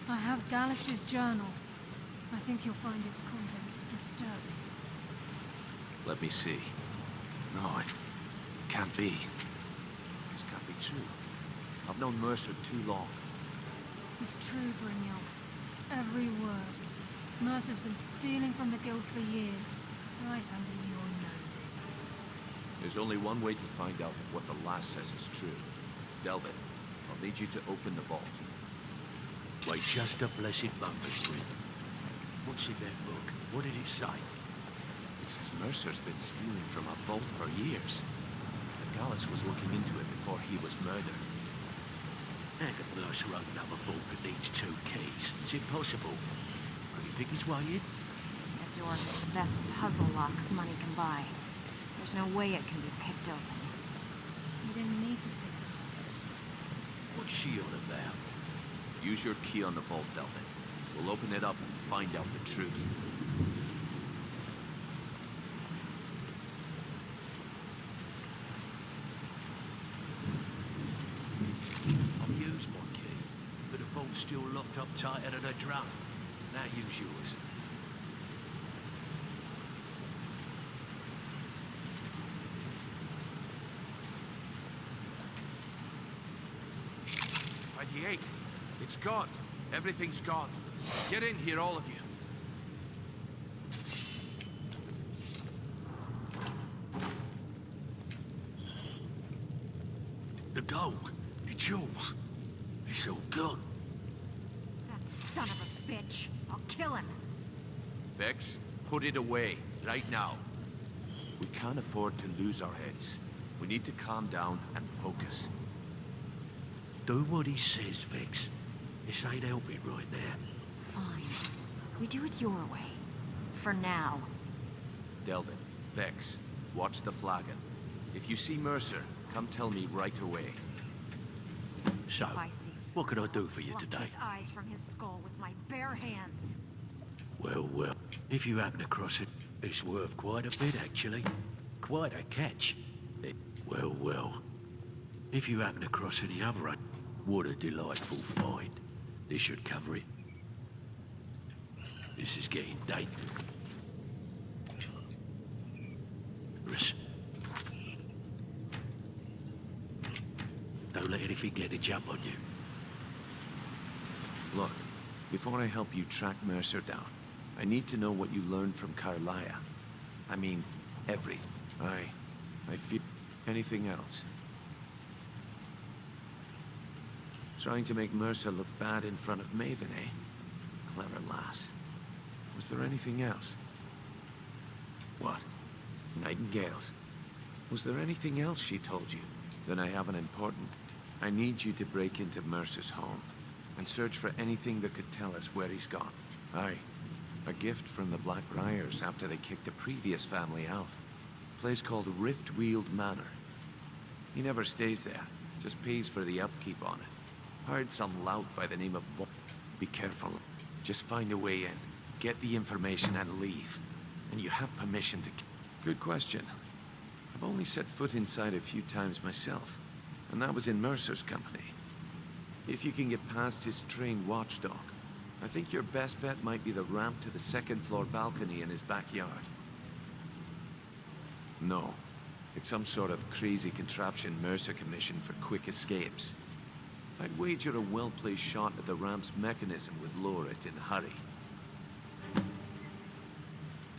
I have Gallus's journal. I think you'll find its contents disturbing. Let me see. No, it can't be. This can't be true. I've known Mercer too long. It's true, Brynjolf. Every word. Mercer's been stealing from the Guild for years, right under your noses. There's only one way to find out if what the lass says is true. Delvin, I'll need you to open the vault. Wait just a blessed moment, Gwyn. What's in that book? What did it say? It says Mercer's been stealing from a vault for years. And Gallus was looking into it before he was murdered. How could Mercer open up a vault that needs 2 keys? It's impossible. Could he pick his way in? That door has the best puzzle locks money can buy. There's no way it can be picked open. You didn't need to pick it. What's she on about? Use your key on the vault, Delvin. We'll open it up and find out the truth. I've used my key, but the vault's still locked up tighter than a drum. Now use yours. By the 8. It's gone. Everything's gone. Get in here, all of you. The gold, the jewels, it's all gone. That son of a bitch. I'll kill him. Vex, put it away, right now. We can't afford to lose our heads. We need to calm down and focus. Do what he says, Vex. This ain't helping right now. Fine. We do it your way. For now. Delvin, Vex, watch the flagon. If you see Mercer, come tell me right away. So, If I see what can I do for you pluck today? his eyes from his skull with my bare hands. Well, if you happen across it, it's worth quite a bit, actually. Quite a catch. Well. If you happen across any other one, what a delightful find. This should cover it. This is getting dangerous. Don't let anything get a jump on you. Look, before I help you track Mercer down, I need to know what you learned from Carlia. I mean, everything. I feel... anything else? Trying to make Mercer look bad in front of Maven, eh? Clever lass. Was there anything else? What? Nightingales? Was there anything else she told you? Then I have an important... I need you to break into Mercer's home and search for anything that could tell us where he's gone. Aye. A gift from the Black Briars after they kicked the previous family out. A place called Riftweald Manor. He never stays there, just pays for the upkeep on it. Hired some lout by the name of Be careful. Just find a way in, get the information and leave. And you have permission to... Good question. I've only set foot inside a few times myself, and that was in Mercer's company. If you can get past his trained watchdog, I think your best bet might be the ramp to the second-floor balcony in his backyard. No. It's some sort of crazy contraption Mercer commissioned for quick escapes. I'd wager a well-placed shot at the ramp's mechanism would lure it in a hurry.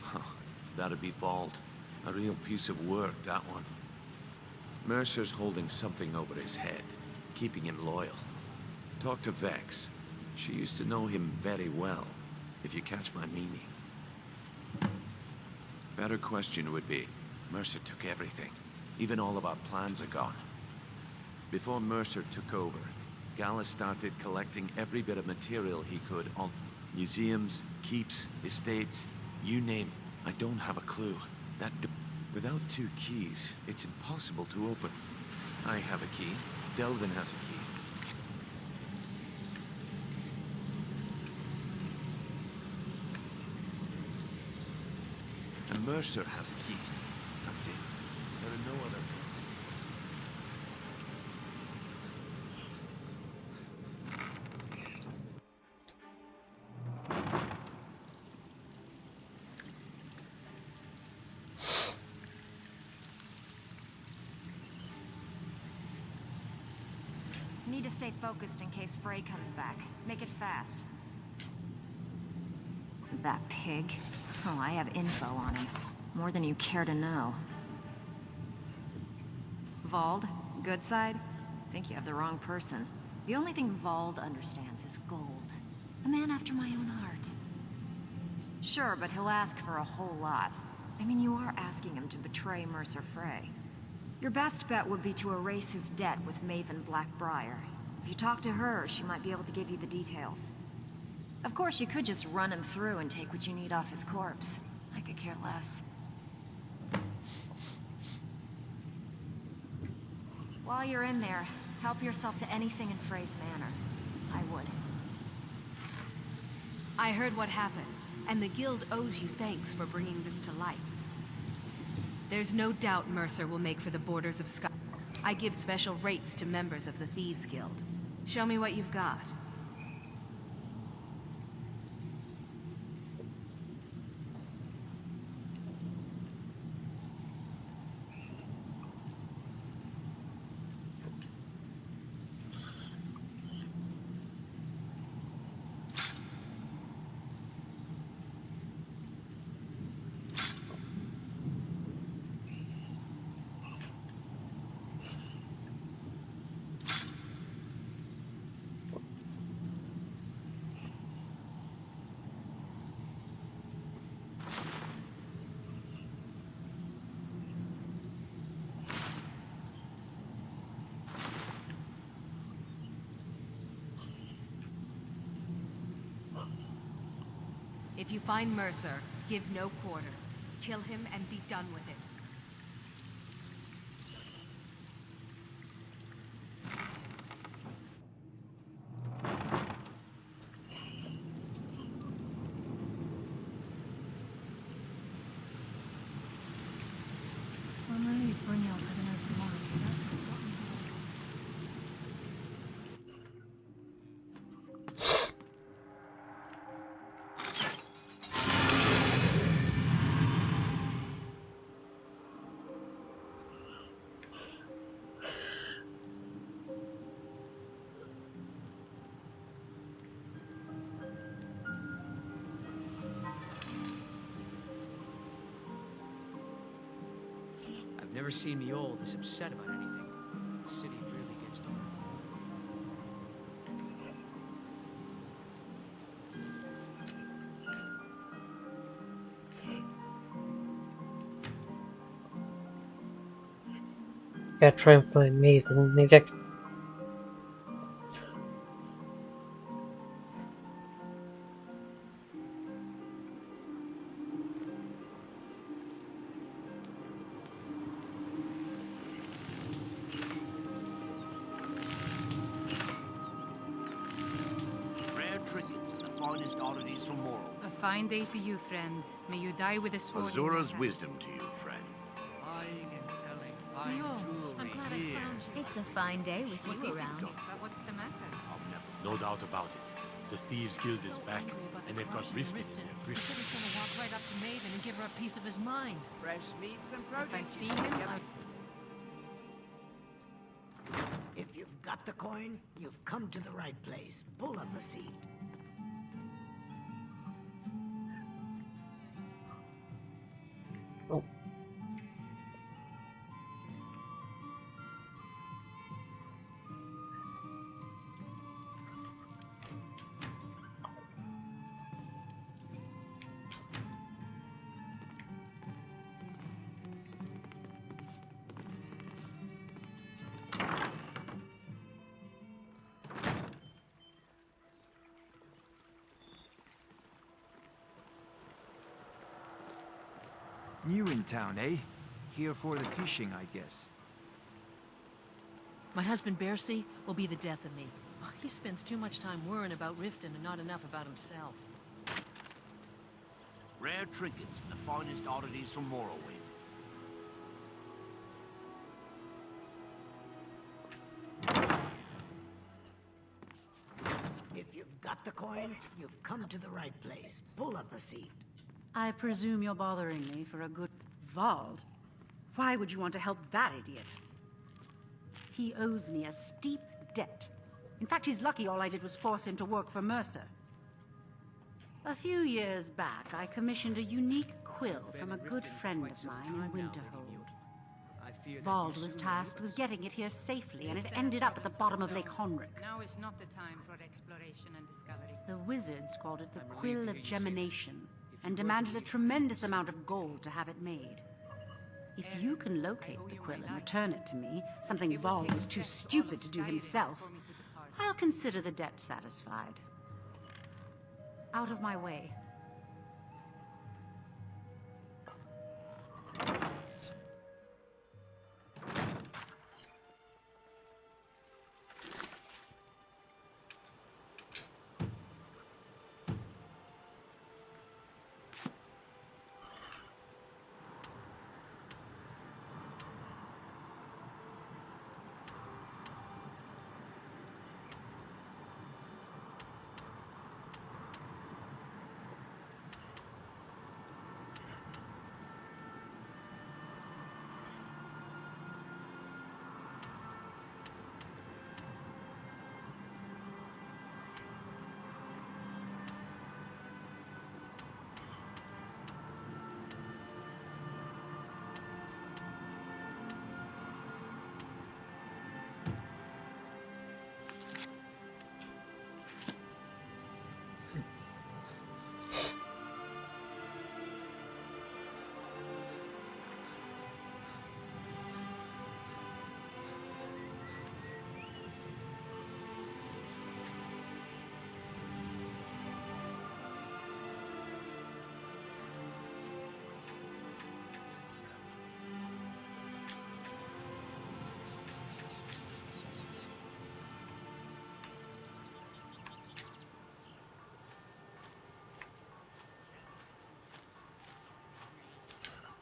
Huh. That'd be Vault. A real piece of work, that one. Mercer's holding something over his head, keeping him loyal. Talk to Vex. She used to know him very well, if you catch my meaning. Better question would be, Mercer took everything. Even all of our plans are gone. Before Mercer took over, Gallus started collecting every bit of material he could on museums, keeps, estates, you name it. I don't have a clue. Without 2 keys, it's impossible to open. I have a key. Delvin has a key. Mercer has a key. That's it. There are no other doors. Need to stay focused in case Frey comes back. Make it fast. That pig. Oh, I have info on him. More than you care to know. Vald, good side? Think you have the wrong person. The only thing Vald understands is gold. A man after my own heart. Sure, but he'll ask for a whole lot. I mean, you are asking him to betray Mercer Frey. Your best bet would be to erase his debt with Maven Blackbriar. If you talk to her, she might be able to give you the details. Of course, you could just run him through and take what you need off his corpse. I could care less. While you're in there, help yourself to anything in Frey's manor. I would. I heard what happened, and the Guild owes you thanks for bringing this to light. There's no doubt Mercer will make for the borders of Skyrim. I give special rates to members of the Thieves Guild. Show me what you've got. If you find Mercer, give no quarter. Kill him and be done with it. I'm relieved Brynjolf has an open mind. I've never seen Mjol this upset about anything. The city really gets to her. Gotta try and find Maven. Maybe I can... Rare trinkets and the finest oddities from Morrow. A fine day to you, friend. May you die with a sword in your Azura's hand. wisdom to you, friend. Buying and selling fine jewelry I'm glad here. I found you. It's a fine day with What you is it, around. but what's the matter? No doubt about it. The Thieves Guild is back, and they've got Riften in their grip. He said he's gonna walk right up to Maven and give her a piece of his mind. Fresh meats and produce. If I see him, If you've got the coin, you've come to the right place. Pull up a seat. Oh. New in town, eh? Here for the fishing, I guess. My husband Bercy will be the death of me. He spends too much time worrying about Riften and not enough about himself. Rare trinkets and the finest oddities from Morrowind. If you've got the coin, you've come to the right place. Pull up a seat. I presume you're bothering me for a good... Vald? Why would you want to help that idiot? He owes me a steep debt. In fact, he's lucky all I did was force him to work for Mercer. A few years back, I commissioned a unique quill from a good friend of mine in Winterhold. Vald was tasked with getting it here safely, and it ended up at the bottom of Lake Honric. Now is not the time for exploration and discovery. The wizards called it the Quill of Gemination, and demanded a tremendous amount of gold to have it made. If you can locate the quill and return it to me, something Vald was too stupid to do himself, I'll consider the debt satisfied. Out of my way.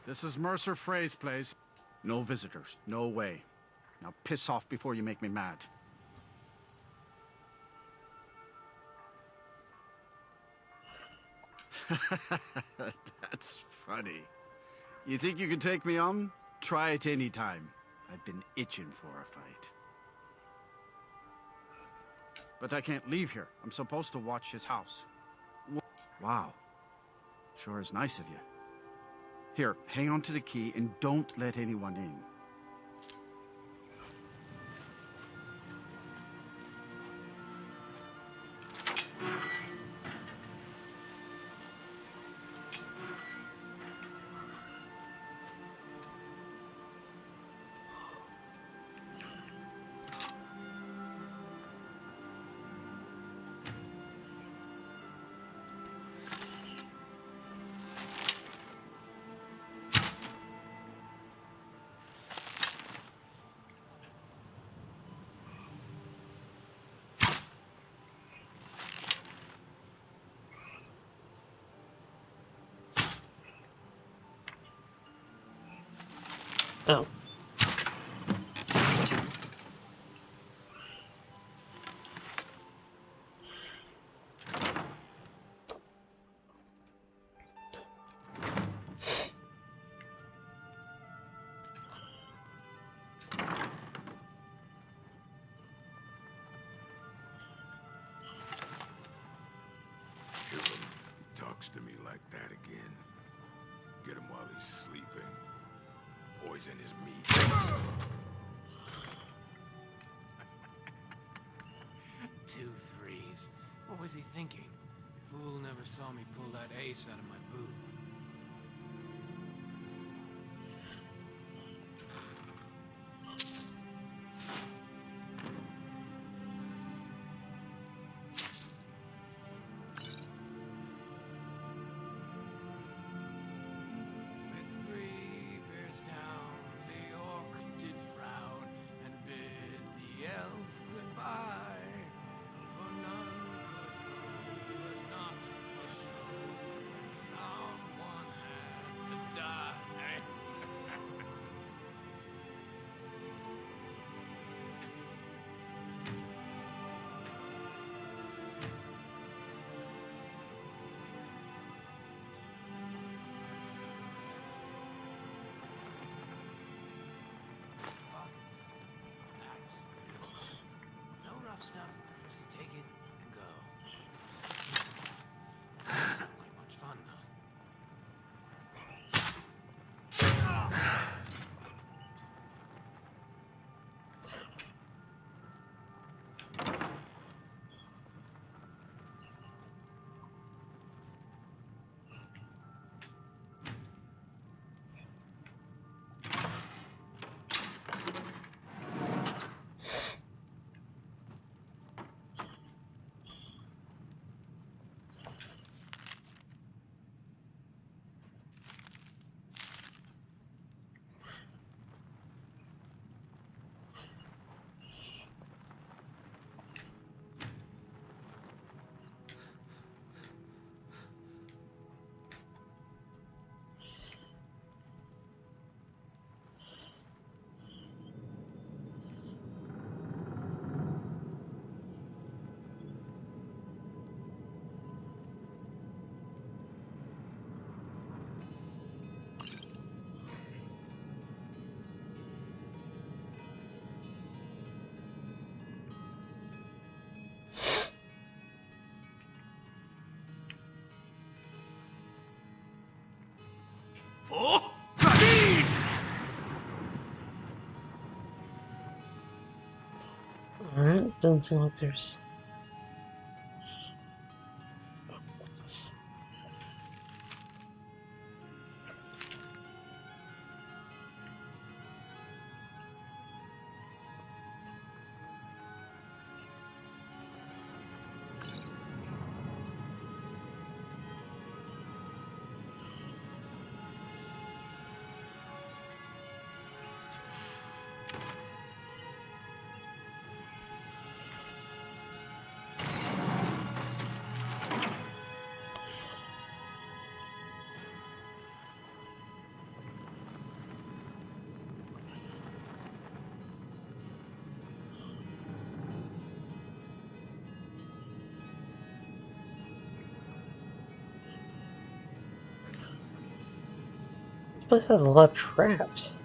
This is Mercer Frey's place. No visitors. No way. Now piss off before you make me mad. That's funny. You think you can take me on? Try it any time. I've been itching for a fight. But I can't leave here. I'm supposed to watch his house. Wow. Sure is nice of you. Here, hang on to the key and don't let anyone in. Oh. Talks to me like that again. Get him while he's sleeping. Poison his meat. 2 threes. What was he thinking? Fool never saw me pull that ace out of my boot. For? Alright, doesn't seem like there's... What's this? This place has a lot of traps.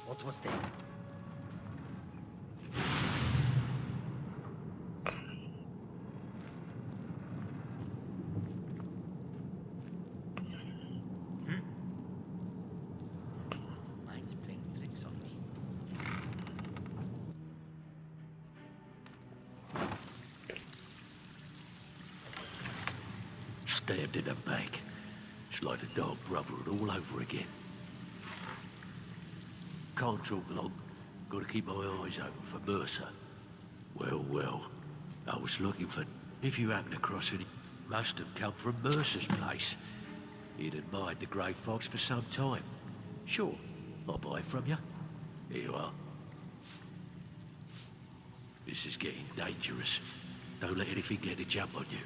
What was that? Mind's playing tricks on me. Stabbed in the back. It's like the dark brotherhood all over again. Can't talk long. Gotta keep my eyes open for Mercer. Well, well. I was looking for... If you happen across it, must have come from Mercer's place. He'd admired the grey fox for some time. Sure, I'll buy it from you. Here you are. This is getting dangerous. Don't let anything get a jump on you.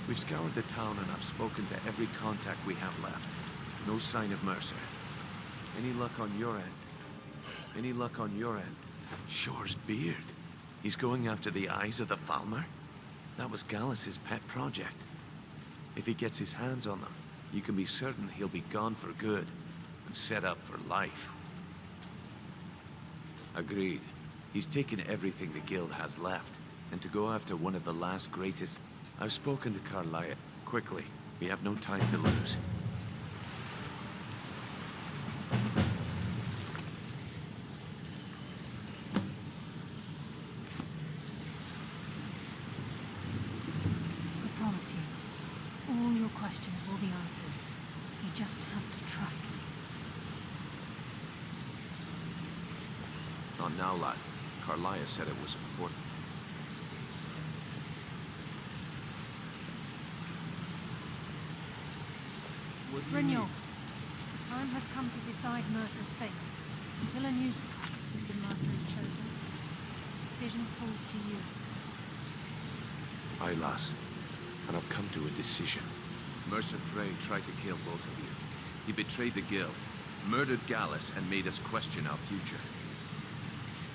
We've scoured the town and I've spoken to every contact we have left. No sign of Mercer. Any luck on your end? Any luck on your end? Shore's beard. He's going after the eyes of the Falmer? That was Gallus's pet project. If he gets his hands on them, you can be certain he'll be gone for good and set up for life. Agreed. He's taken everything the guild has left, and to go after one of the last greatest... I've spoken to Carlisle. Quickly. We have no time to lose. I promise you, all your questions will be answered. You just have to trust me. Not now, lad. Carlia said it was important. Brynjolf, the time has come to decide Mercer's fate. Until a new master is chosen, the decision falls to you. Aye, lass. And I've come to a decision. Mercer Frey tried to kill both of you. He betrayed the guild, murdered Gallus, and made us question our future.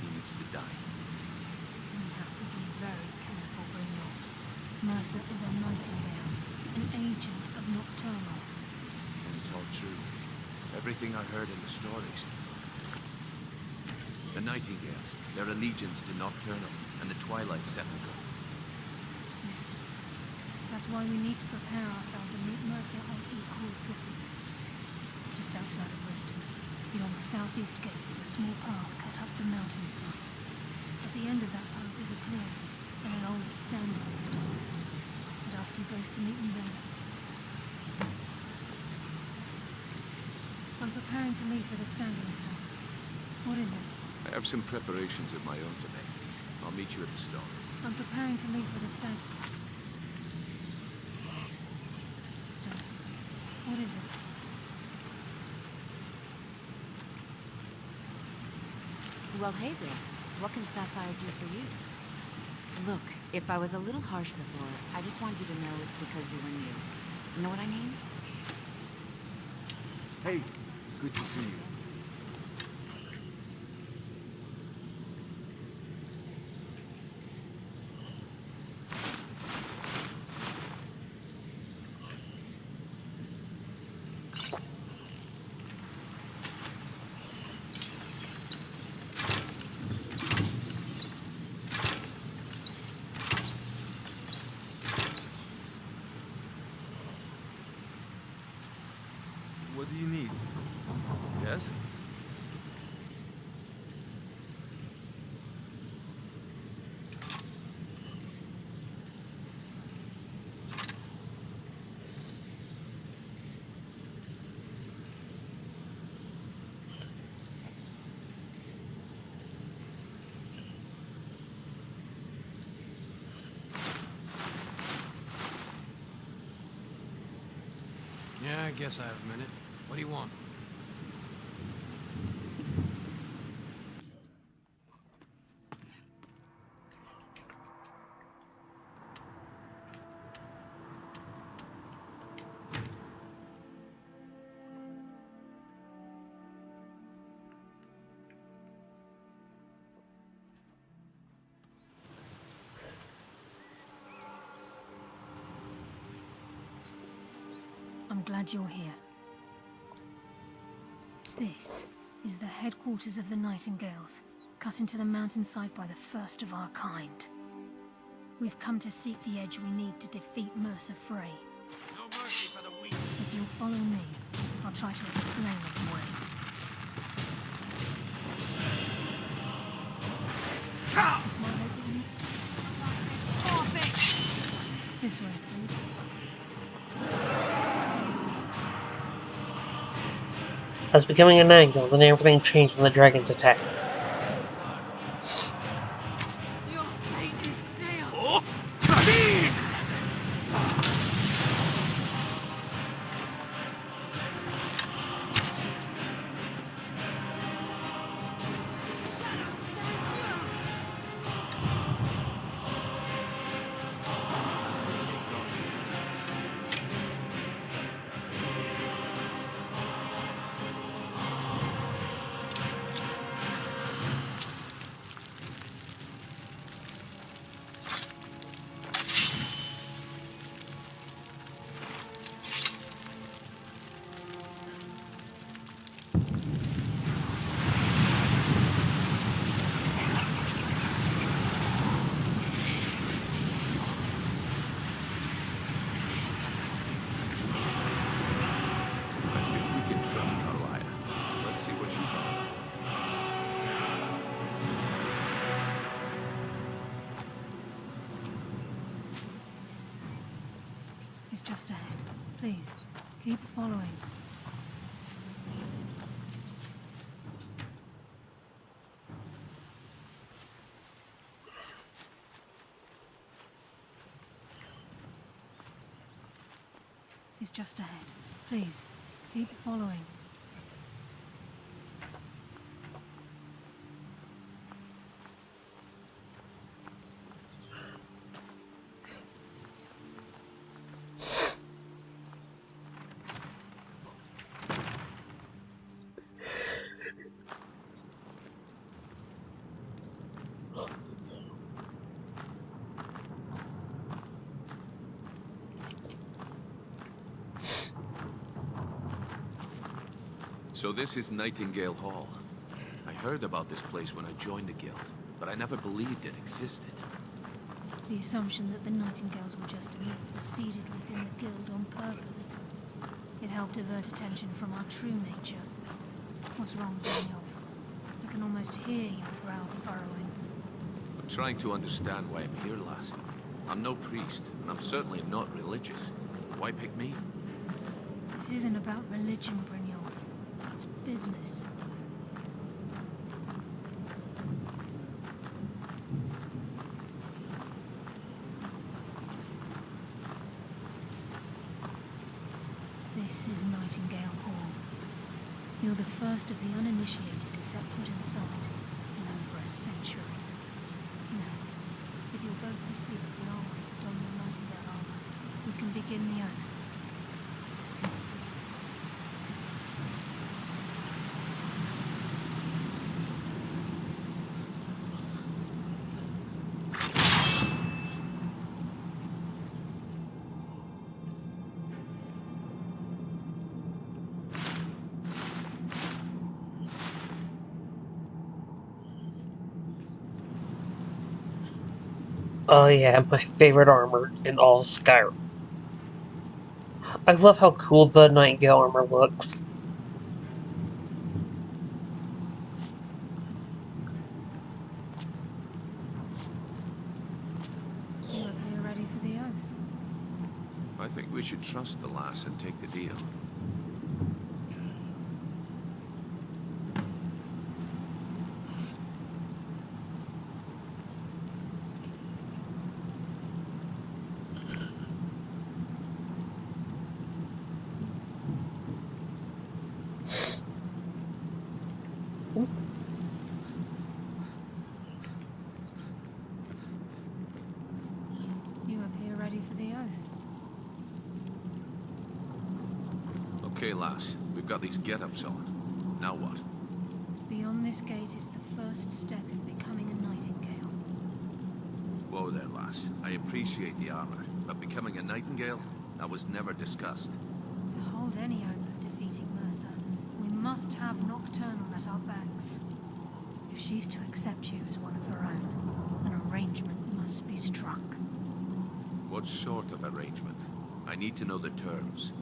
He needs to die. We have to be very careful, Brynjolf. Mercer is a Nightingale, an agent of Nocturnal. And it's all true. Everything I heard in the stories. The Nightingales, their allegiance to Nocturnal, and the Twilight Sepulcher. That's why we need to prepare ourselves and meet Mercer on equal footing. Just outside of Riften, beyond the southeast gate is a small path cut up the mountainside. At the end of that path is a clearing and an old standing stone. I'd ask you both to meet me there. I'm preparing to leave for the standing stone. What is it? I have some preparations of my own to make. I'll meet you at the stone. I'm preparing to leave for the stone. What is it? Well, hey there. What can Sapphire do for you? Look, if I was a little harsh before, I just wanted you to know it's because you were new. You know what I mean? Hey, good to see you. What do you need? Yes? Yeah, I guess I have a minute. What do you want? I'm glad you're here. This is the headquarters of the Nightingales, cut into the mountainside by the first of our kind. We've come to seek the edge we need to defeat Mercer Frey. No mercy for the weak. If you'll follow me, I'll try to explain it away. This might open. This way, please. As becoming an angle, then everything changed when the dragons attacked. Your fate is sealed. Oh. It's just ahead. Please, keep following. is just ahead. Please, keep following. So this is Nightingale Hall. I heard about this place when I joined the guild, but I never believed it existed. The assumption that the Nightingales were just a myth was seeded within the guild on purpose. It helped divert attention from our true nature. What's wrong, Daniel? I can almost hear your brow furrowing. I'm trying to understand why I'm here, lass. I'm no priest, and I'm certainly not religious. Why pick me? This isn't about religion, Brynjolf. It's business. This is Nightingale Hall. You're the first of the uninitiated to set foot inside in over a century. Now, if you'll both proceed to the armory to don your Nightingale armor, we can begin the oath. Oh yeah, my favorite armor in all of Skyrim. I love how cool the Nightingale armor looks. You appear ready for the oath. I think we should trust the lass and take the deal. You appear ready for the oath. Okay, lass. We've got these get-ups on. Now what? Beyond this gate is the first step in becoming a Nightingale. Whoa there, lass. I appreciate the armor, but becoming a Nightingale? That was never discussed. To hold any hope of defeating Mercer, we must have Nocturnal at our backs. If she's to accept you as one of her own, an arrangement must be struck. What sort of arrangement? I need to know the terms.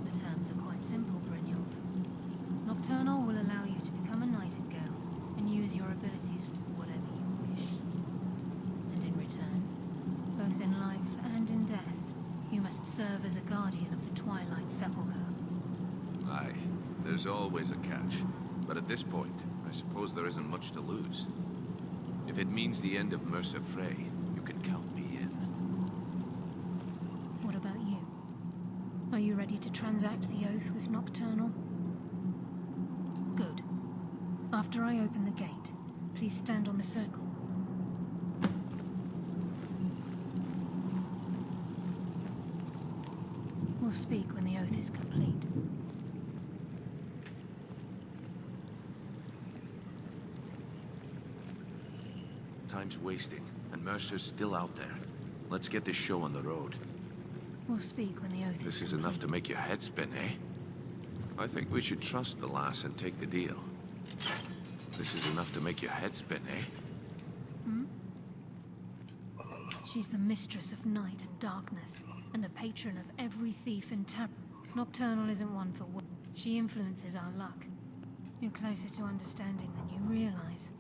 The terms are quite simple, Brynjolf. Nocturnal will allow you to become a Nightingale and use your abilities for whatever you wish. And in return, both in life and in death, you must serve as a guardian of the Twilight Sepulcher. Aye, there's always a catch. But at this point, I suppose there isn't much to lose. If it means the end of Mercer Frey, you can count me in. What about you? Are you ready to transact the oath with Nocturnal? Good. After I open the gate, please stand on the circle. We'll speak when the oath is complete. Time's wasting, and Mercer's still out there. Let's get this show on the road. We'll speak when the oath is complete. This is enough to make your head spin, eh? I think we should trust the lass and take the deal. This is enough to make your head spin, eh? Hmm? She's the mistress of night and darkness, and the patron of every thief in town. Nocturnal isn't one for work. She influences our luck. You're closer to understanding than you realize.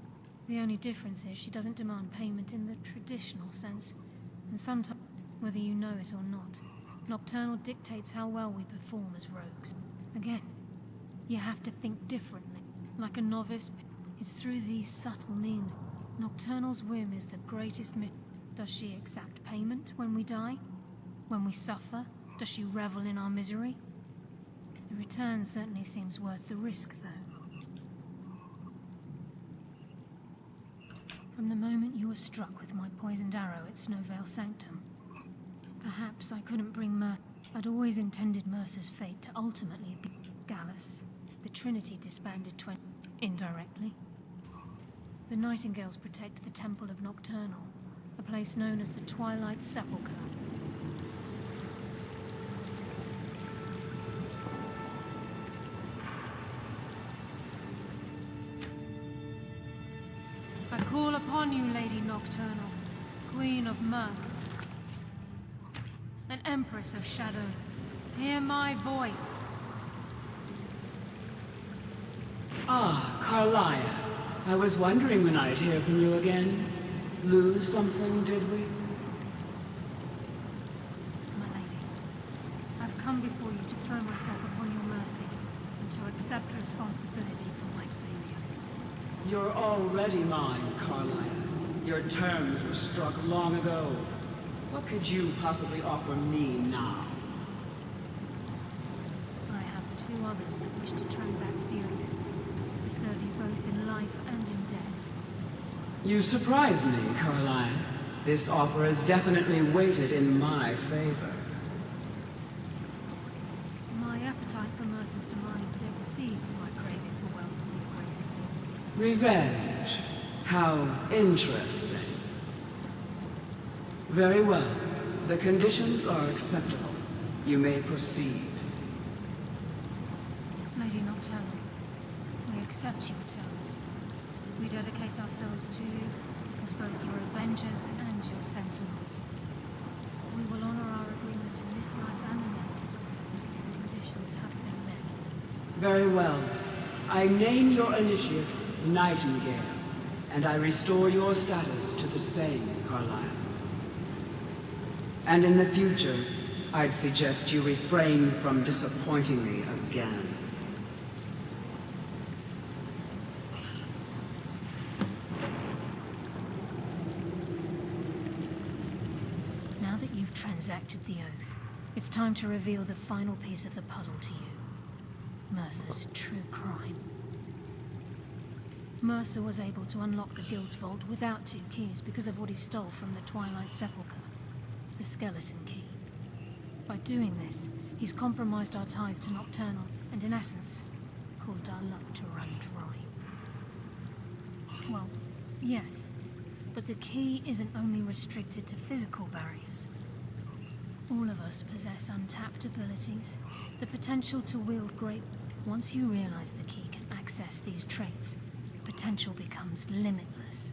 The only difference is she doesn't demand payment in the traditional sense, and sometimes, whether you know it or not, Nocturnal dictates how well we perform as rogues. Again, you have to think differently. Like a novice, it's through these subtle means. Nocturnal's whim is the greatest Does she exact payment when we die? When we suffer? Does she revel in our misery? The return certainly seems worth the risk, though. From the moment you were struck with my poisoned arrow at Snowvale Sanctum, perhaps I couldn't bring Mercer. I'd always intended Mercer's fate to ultimately be Gallus. The Trinity disbanded indirectly. The Nightingales protect the Temple of Nocturnal, a place known as the Twilight Sepulcher. I call upon you, Lady Nocturnal, Queen of Murk, an Empress of Shadow. Hear my voice. Ah, Carlia. I was wondering when I'd hear from you again. Lose something, did we? My lady, I've come before you to throw myself upon your mercy and to accept responsibility for my failure. You're already mine, Carlia. Your terms were struck long ago. What could you possibly offer me now? I have two others that wish to transact the oath, to serve you both in life and in death. You surprise me, Carlia. This offer is definitely weighted in my favor. My appetite for Mercer's demise exceeds my craving for wealth and grace. Revenge. How interesting. Very well. The conditions are acceptable. You may proceed. Lady Nocturnal, we accept your terms. We dedicate ourselves to you as both your avengers and your sentinels. We will honor our agreement in this life and the next until the conditions have been met. Very well. I name your initiates Nightingale, and I restore your status to the same, Carlisle. And in the future, I'd suggest you refrain from disappointing me again. Now that you've transacted the oath, it's time to reveal the final piece of the puzzle to you. Mercer's true crime. Mercer was able to unlock the Guild's vault without 2 keys because of what he stole from the Twilight Sepulcher. The skeleton key. By doing this, he's compromised our ties to Nocturnal, and in essence, caused our luck to run dry. Well, yes, but the key isn't only restricted to physical barriers. All of us possess untapped abilities, the potential to wield great... Once you realize the key can access these traits, potential becomes limitless.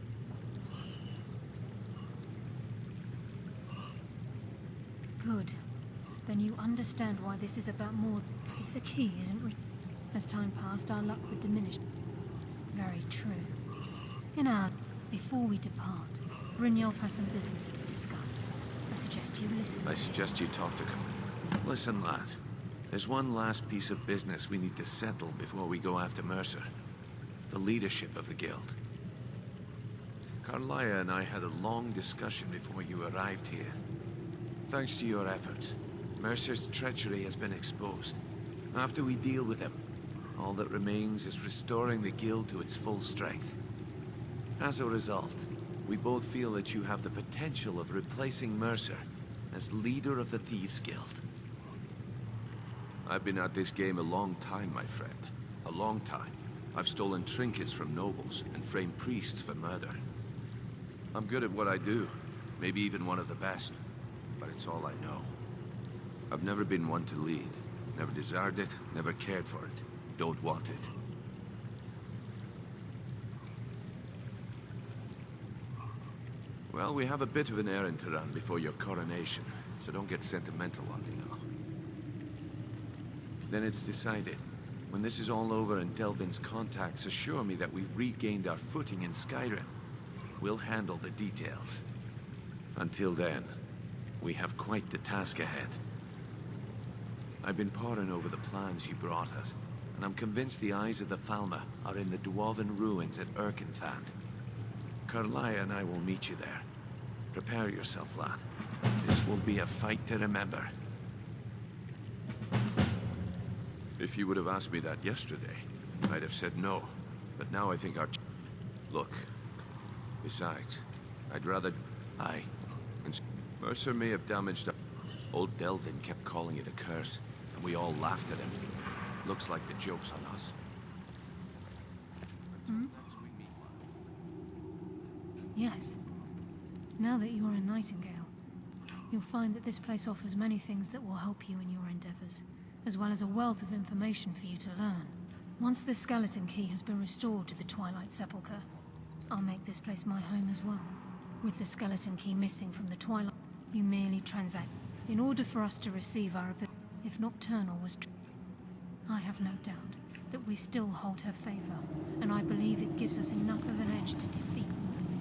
Good. Then you understand why this is about more. If the key isn't as time passed, our luck would diminish. Very true. Before we depart, Brynjolf has some business to discuss. I suggest you listen. I suggest you talk to him. Listen, lad. There's one last piece of business we need to settle before we go after Mercer. The leadership of the Guild. Carlia and I had a long discussion before you arrived here. Thanks to your efforts, Mercer's treachery has been exposed. After we deal with him, all that remains is restoring the Guild to its full strength. As a result, we both feel that you have the potential of replacing Mercer as leader of the Thieves Guild. I've been at this game a long time, my friend. A long time. I've stolen trinkets from nobles and framed priests for murder. I'm good at what I do, maybe even one of the best, but it's all I know. I've never been one to lead. Never desired it, never cared for it. Don't want it. Well, we have a bit of an errand to run before your coronation, so don't get sentimental on me now. Then it's decided. When this is all over and Delvin's contacts assure me that we've regained our footing in Skyrim, we'll handle the details. Until then, we have quite the task ahead. I've been poring over the plans you brought us, and I'm convinced the eyes of the Falmer are in the Dwarven ruins at Erkenthand. Carlia and I will meet you there. Prepare yourself, lad. This will be a fight to remember. If you would have asked me that yesterday, I'd have said no. But now I think our... Look. Besides, I'd rather... And Mercer may have damaged... Old Delvin kept calling it a curse, and we all laughed at him. Looks like the joke's on us. Yes. Now that you're a Nightingale, you'll find that this place offers many things that will help you in your endeavors, as well as a wealth of information for you to learn. Once the skeleton key has been restored to the Twilight Sepulcher, I'll make this place my home as well. With the skeleton key missing from the Twilight, you merely transact. In order for us to receive our ability, if Nocturnal was true, I have no doubt that we still hold her favor, and I believe it gives us enough of an edge to defeat Mercer.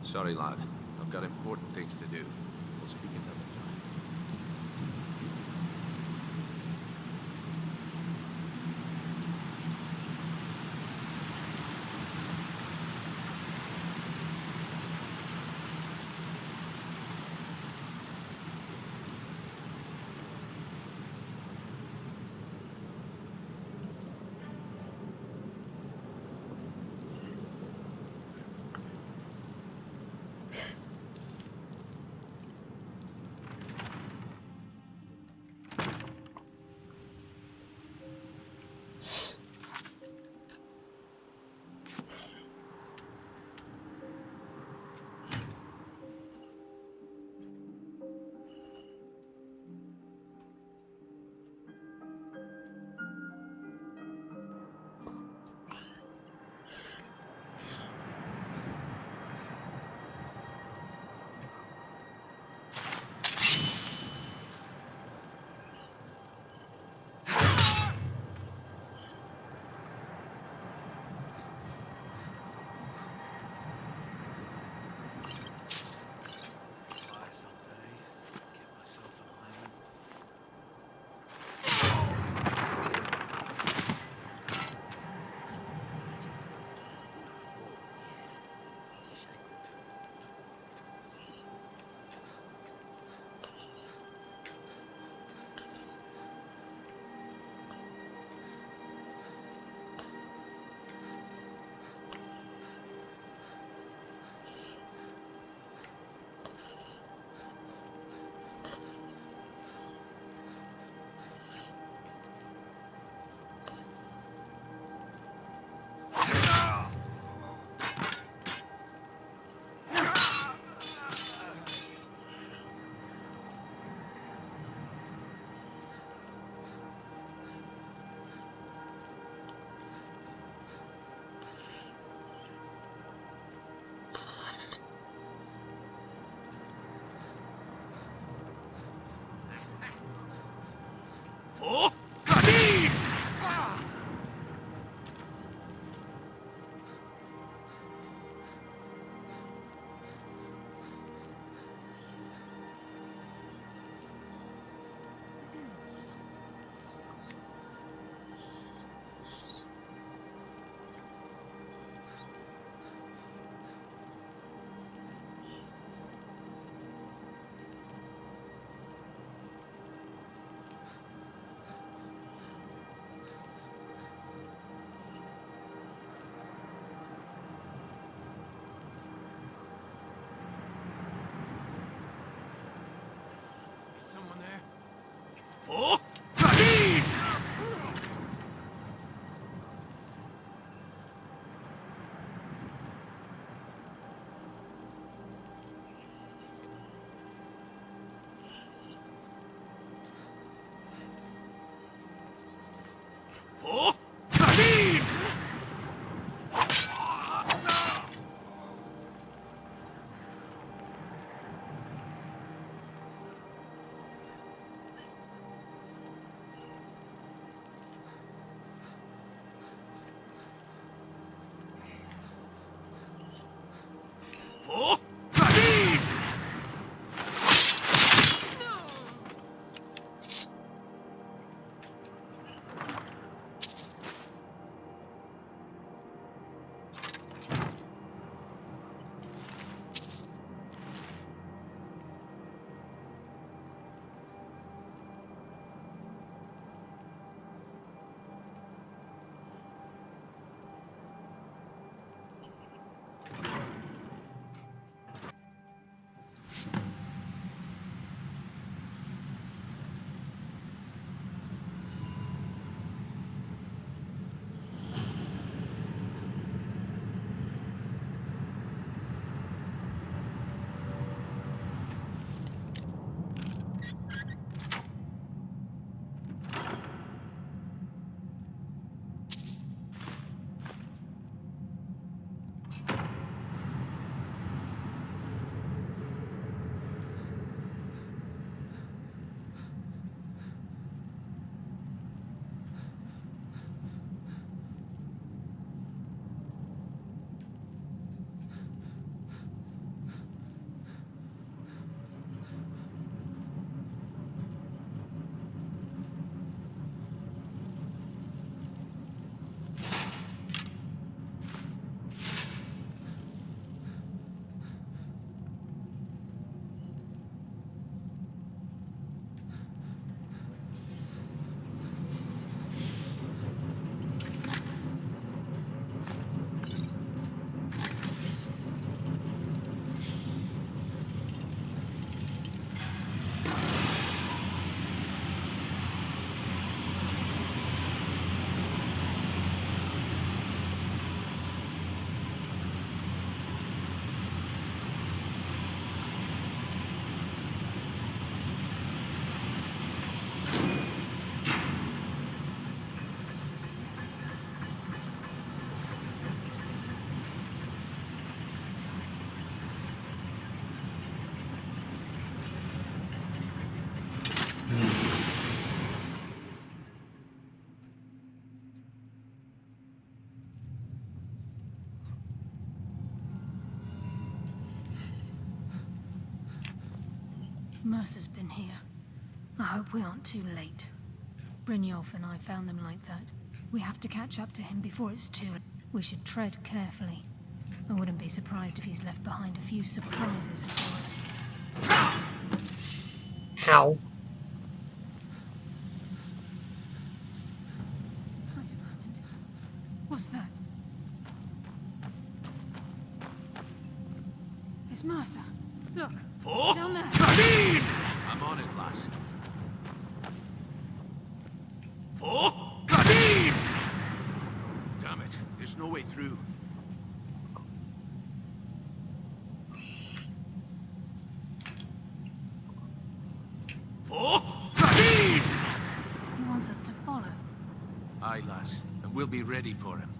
Sorry, lad. I've got important things to do. We'll speak another time. Mercer's been here. I hope we aren't too late. Brynjolf and I found them like that. We have to catch up to him before it's too late. We should tread carefully. I wouldn't be surprised if he's left behind a few surprises for us. How? Wait a moment. What's that? It's Mercer. Look, down there. I'm on it, lass. Damn it, there's no way through. He wants us to follow. Aye, lass, and we'll be ready for him.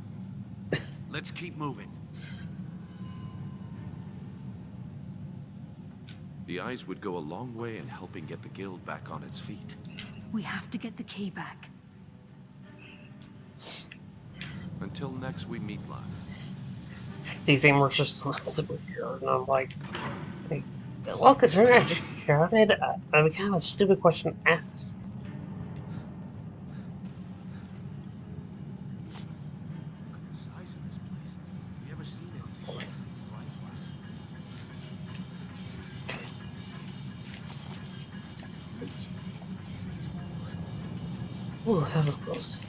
Let's keep moving. The eyes would go a long way in helping get the guild back on its feet. We have to get the key back. Until next we meet, lad. Do you think Mercer's still a superhero? And I'm like, well, considering I just shouted, I kind of a stupid question to ask. Look at the size of this place. Have you ever seen it? Ooh, that was close.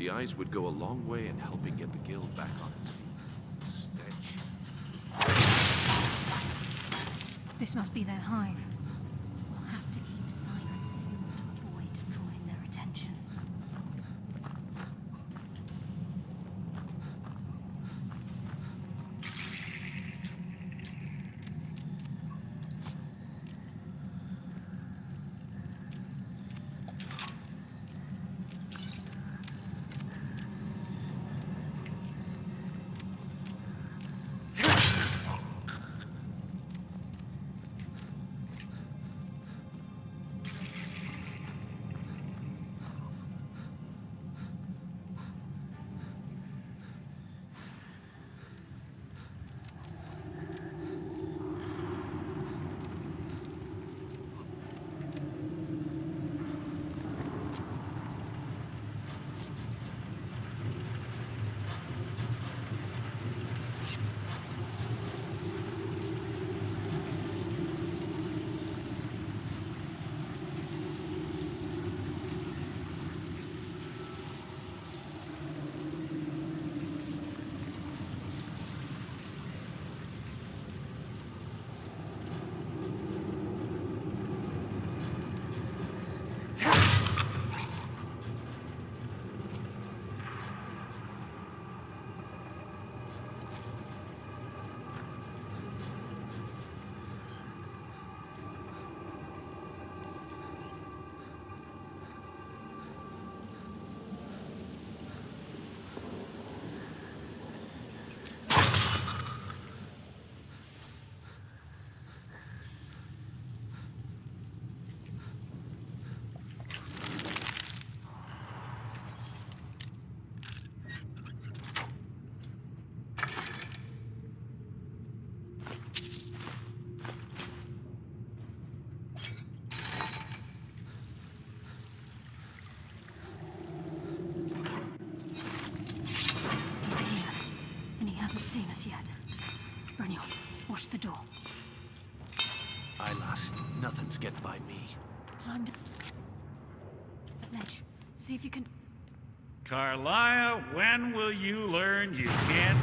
The eyes would go a long way in helping get the guild back on its feet. Stench. This must be their hive. We'll have to keep silent if we want to avoid drawing their attention. Seen us yet. Brynjolf, watch the door. Aye, lass. Nothing's getting by me. Climb down. Ledge. See if you can... Carlisle, when will you learn you can't...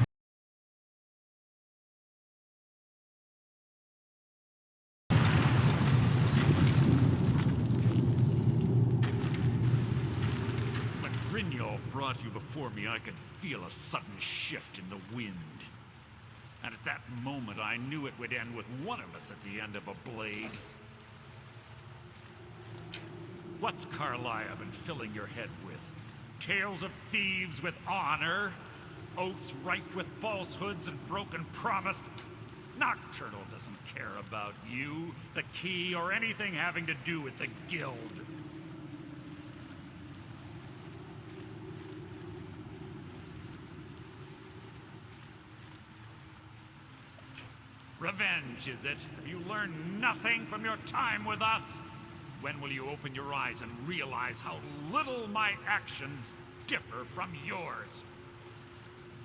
When Brynjolf brought you before me, I could feel a sudden shift in the wind. And at that moment, I knew it would end with one of us at the end of a blade. What's Carlisle been filling your head with? Tales of thieves with honor? Oaths ripe with falsehoods and broken promise? Nocturnal doesn't care about you, the key, or anything having to do with the guild. Revenge, is it? Have you learned nothing from your time with us? When will you open your eyes and realize how little my actions differ from yours?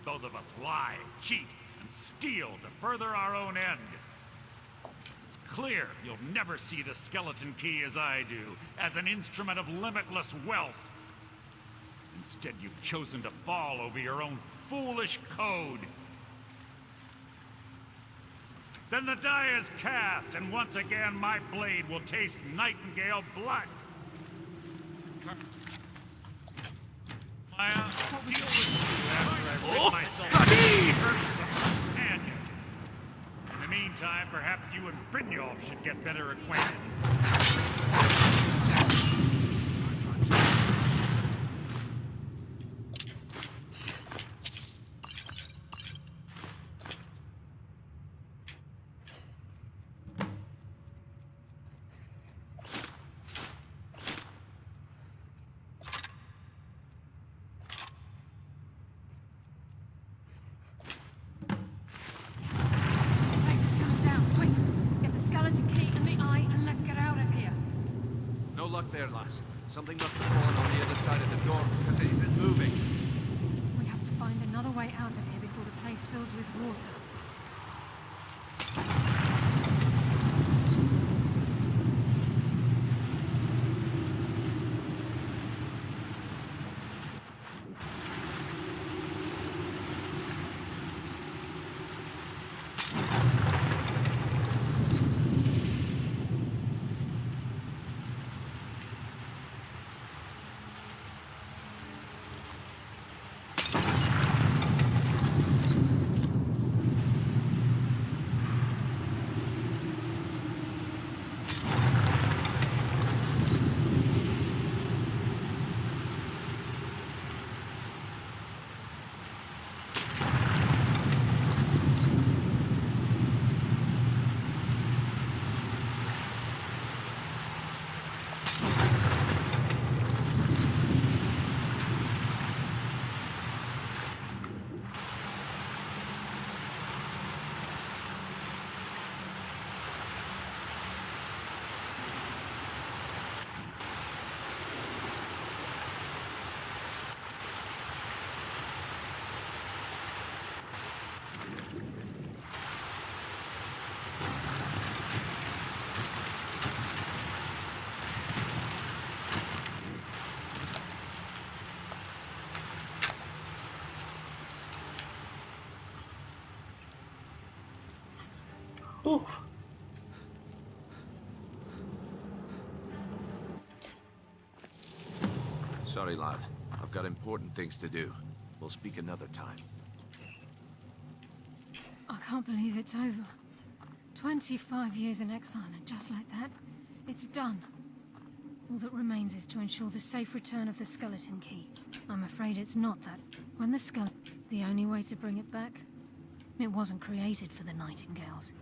Both of us lie, cheat, and steal to further our own end. It's clear you'll never see the skeleton key as I do, as an instrument of limitless wealth. Instead, you've chosen to fall over your own foolish code. Then the die is cast, and once again my blade will taste Nightingale blood. Maya, deal with you after I've rid myself of these irksome companions. In the meantime, perhaps you and Brynjolf should get better acquainted. There, lass. Something must have fallen on the other side of the door because it isn't moving. We have to find another way out of here before the place fills with water. Ooh. Sorry, lad. I've got important things to do. We'll speak another time. I can't believe it's over. 25 years in exile, and just like that, it's done. All that remains is to ensure the safe return of the skeleton key. I'm afraid it's not that. When the the only way to bring it back? It wasn't created for the Nightingales.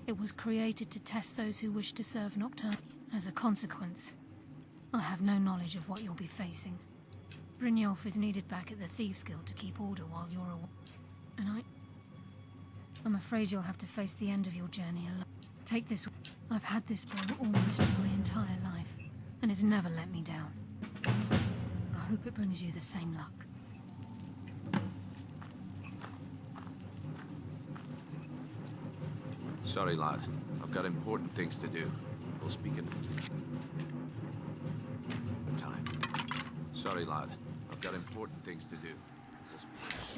It was created to test those who wish to serve Nocturnal. As a consequence, I have no knowledge of what you'll be facing. Brynjolf is needed back at the Thieves Guild to keep order while you're away. And I'm afraid you'll have to face the end of your journey alone. Take this. I've had this bow almost my entire life, and it's never let me down. I hope it brings you the same luck. Sorry, lad. I've got important things to do. We'll speak in time. Sorry, lad. I've got important things to do. We'll speak.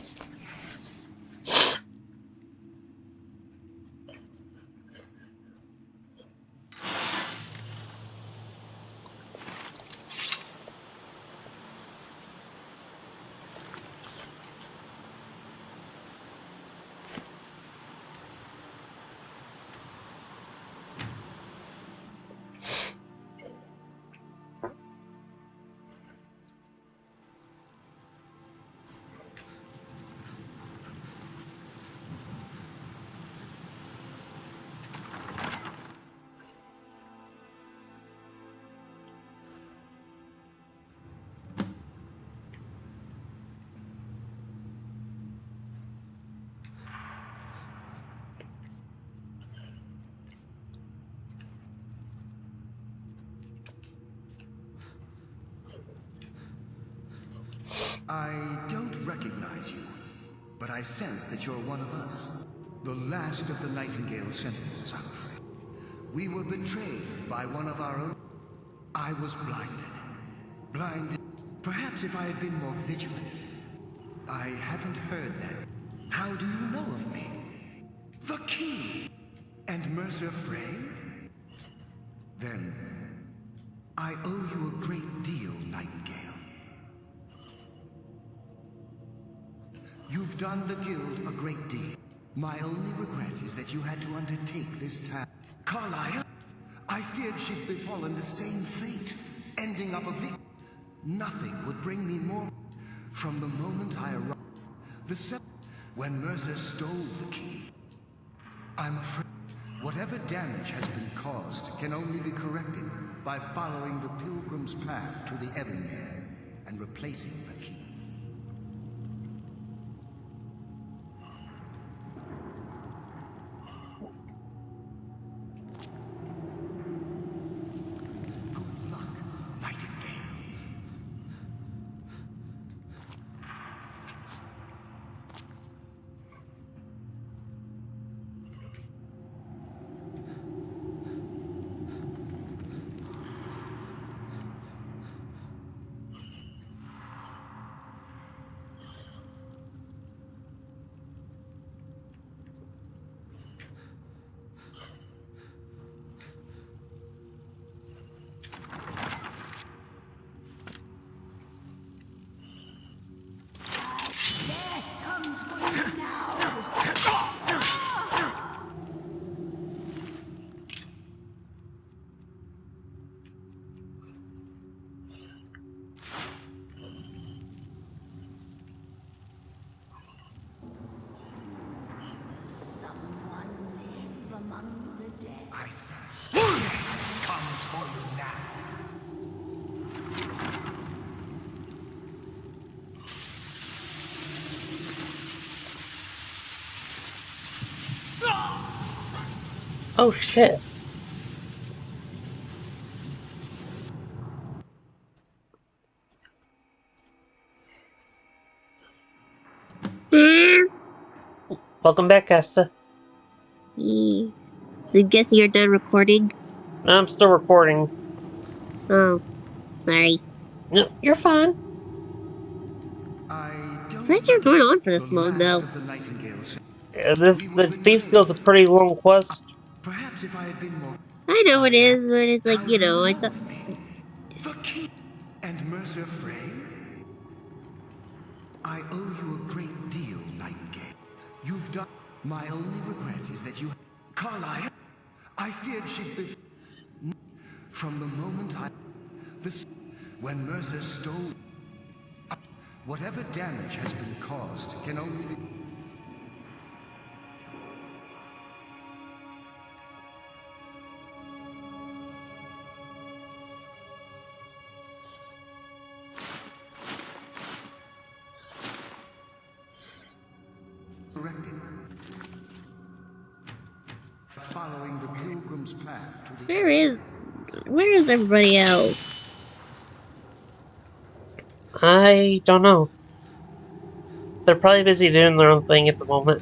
I don't recognize you, but I sense that you're one of us. The last of the Nightingale Sentinels, I'm afraid. We were betrayed by one of our own. I was blinded. Blinded. Perhaps if I had been more vigilant. I haven't heard that. How do you know of me? The key! And Mercer Frey? Then, I owe you a great deal, Nightingale. You've done the Guild a great deal. My only regret is that you had to undertake this task. Carlisle, I feared she'd befallen the same fate, ending up a victim. Nothing would bring me more. From the moment I arrived, when Mercer stole the key, I'm afraid whatever damage has been caused can only be corrected by following the Pilgrim's path to the Evermere and replacing the key. I sense death comes for you now. Oh shit. Welcome back, Asta. I guess you're done recording? I'm still recording. Oh, sorry. No, you're fine. Why'd you going on for this long, though? Yeah, the Thieves Guild's a pretty long quest. Perhaps if I had been more... I know it is, but it's like, you know, I thought... The key! And Mercer Frey? I owe you a great deal, Nightingale. You've done... My only regret is that you... Carlyle! I feared she'd be... From the moment I... When Mercer stole... Whatever damage has been caused can only be... corrected. Following the pilgrim's path to the... Where is everybody else? I don't know. They're probably busy doing their own thing at the moment.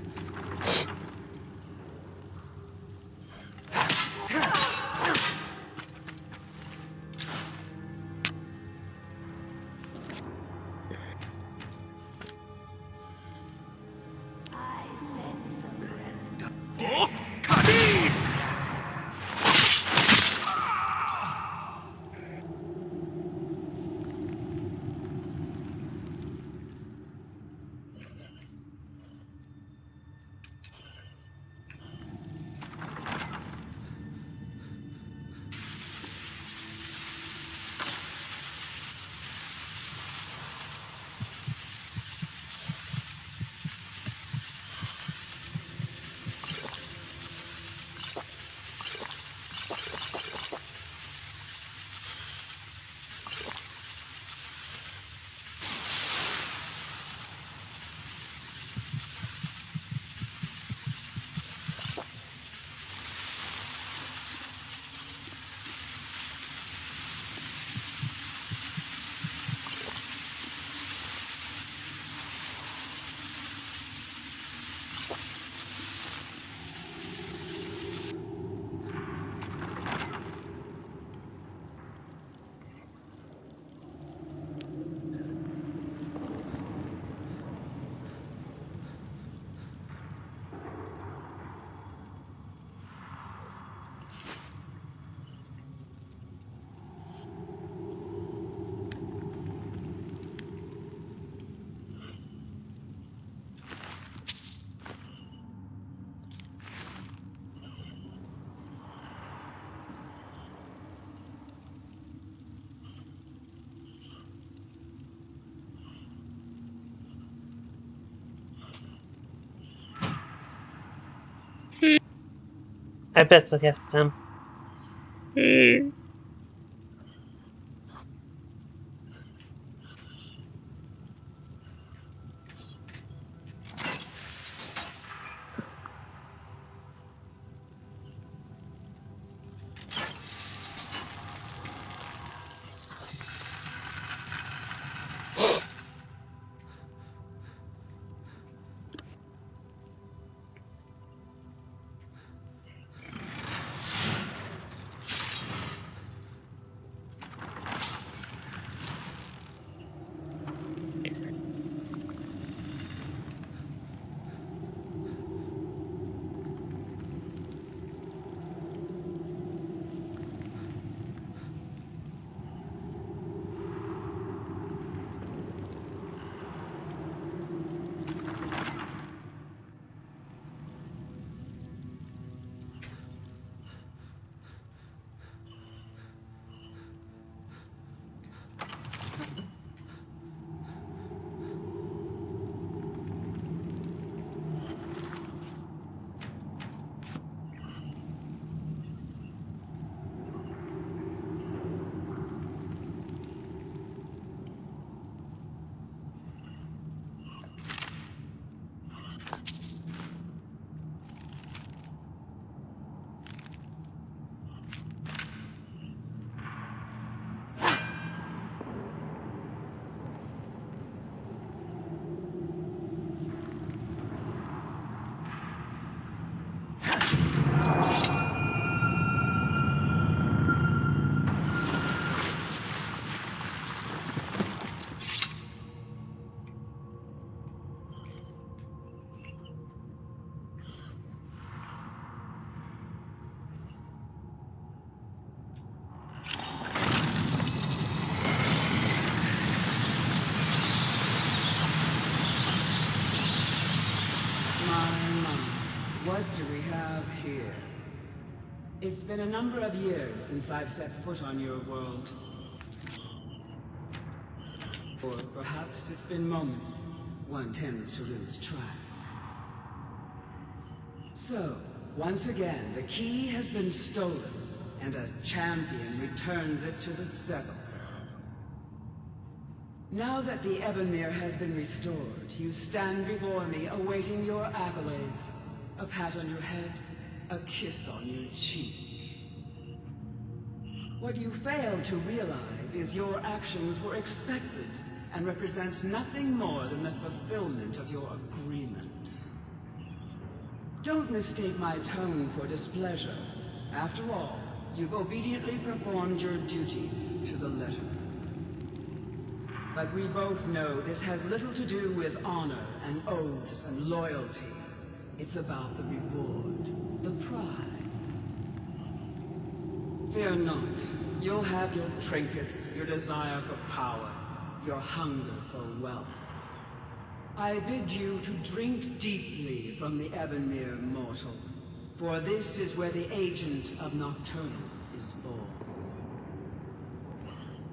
I bet so, yes, Tim. What do we have here? It's been a number of years since I've set foot on your world. Or perhaps it's been moments. One tends to lose track. So, once again, the key has been stolen, and a champion returns it to the Sepulcher. Now that the Ebonmere has been restored, you stand before me awaiting your accolades. A pat on your head, a kiss on your cheek. What you fail to realize is your actions were expected and represent nothing more than the fulfillment of your agreement. Don't mistake my tone for displeasure. After all, you've obediently performed your duties to the letter. But we both know this has little to do with honor and oaths and loyalty. It's about the reward, the prize. Fear not. You'll have your trinkets, your desire for power, your hunger for wealth. I bid you to drink deeply from the Ebonmere mortal, for this is where the agent of Nocturnal is born.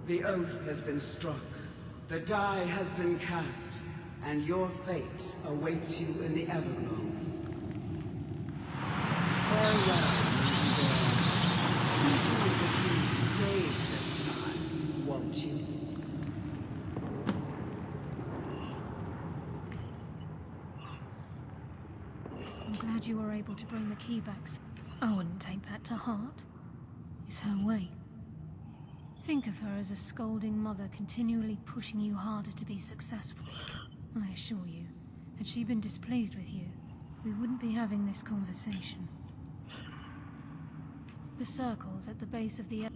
The oath has been struck. The die has been cast, and your fate awaits you in the Everglow. Farewell, Nightingale. See to it that you stay this time, won't you? I'm glad you were able to bring the key back. I wouldn't take that to heart. It's her way. Think of her as a scolding mother continually pushing you harder to be successful. I assure you, had she been displeased with you, we wouldn't be having this conversation. The circles at the base of the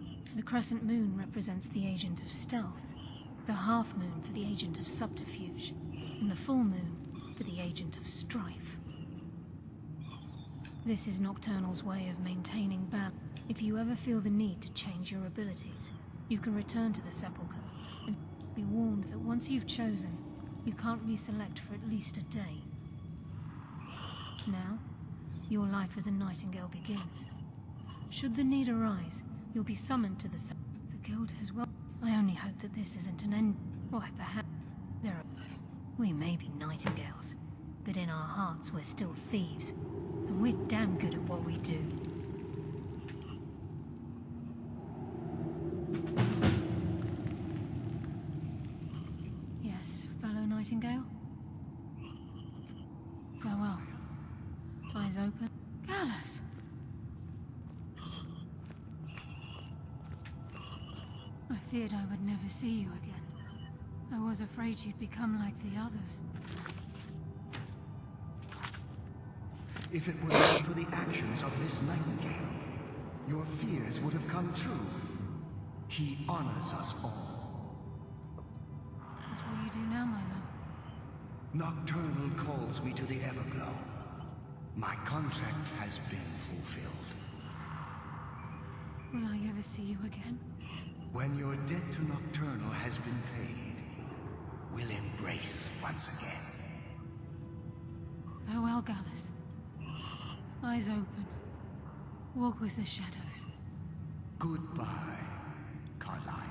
crescent moon represents the agent of stealth, the half moon for the agent of subterfuge, and the full moon for the agent of strife. This is Nocturnal's way of maintaining balance. If you ever feel the need to change your abilities, you can return to the Sepulcher, and be warned that once you've chosen, you can't reselect for at least a day. Now, your life as a Nightingale begins. Should the need arise, you'll be summoned to the Guild as well. I only hope that this isn't an end. Why, perhaps we may be Nightingales, but in our hearts we're still thieves, and we're damn good at what we do. Yes, fellow Nightingale? Farewell. Eyes open. Gallus! I feared I would never see you again. I was afraid you'd become like the others. If it were not for the actions of this Nightingale, your fears would have come true. He honors us all. What will you do now, my love? Nocturnal calls me to the Everglow. My contract has been fulfilled. Will I ever see you again? When your debt to Nocturnal has been paid, we'll embrace once again. Farewell, Gallus. Eyes open. Walk with the shadows. Goodbye, Carlyle.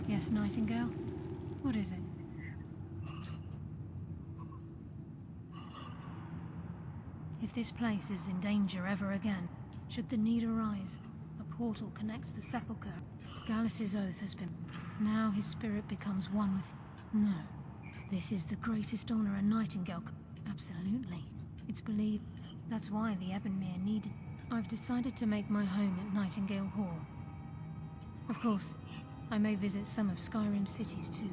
Yes, Nightingale? What is it? If this place is in danger ever again, should the need arise, a portal connects the Sepulcher. Gallus's oath has been... Now his spirit becomes one with... No. This is the greatest honor a Nightingale could... Absolutely. It's believed. That's why the Ebonmere needed... I've decided to make my home at Nightingale Hall. Of course, I may visit some of Skyrim cities to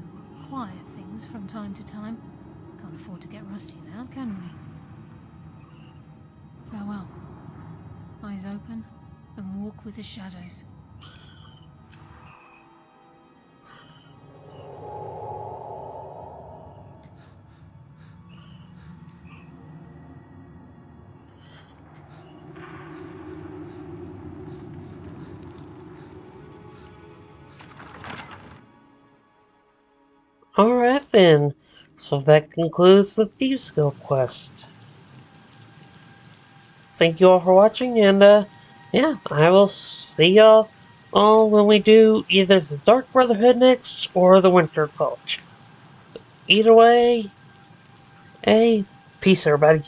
acquire things from time to time. Can't afford to get rusty now, can we? Farewell. Eyes open, and walk with the shadows. Alright then, so that concludes the Thieves Guild quest. Thank you all for watching, and yeah, I will see y'all all when we do either the Dark Brotherhood next or the Winter Culture. Either way, hey, peace everybody.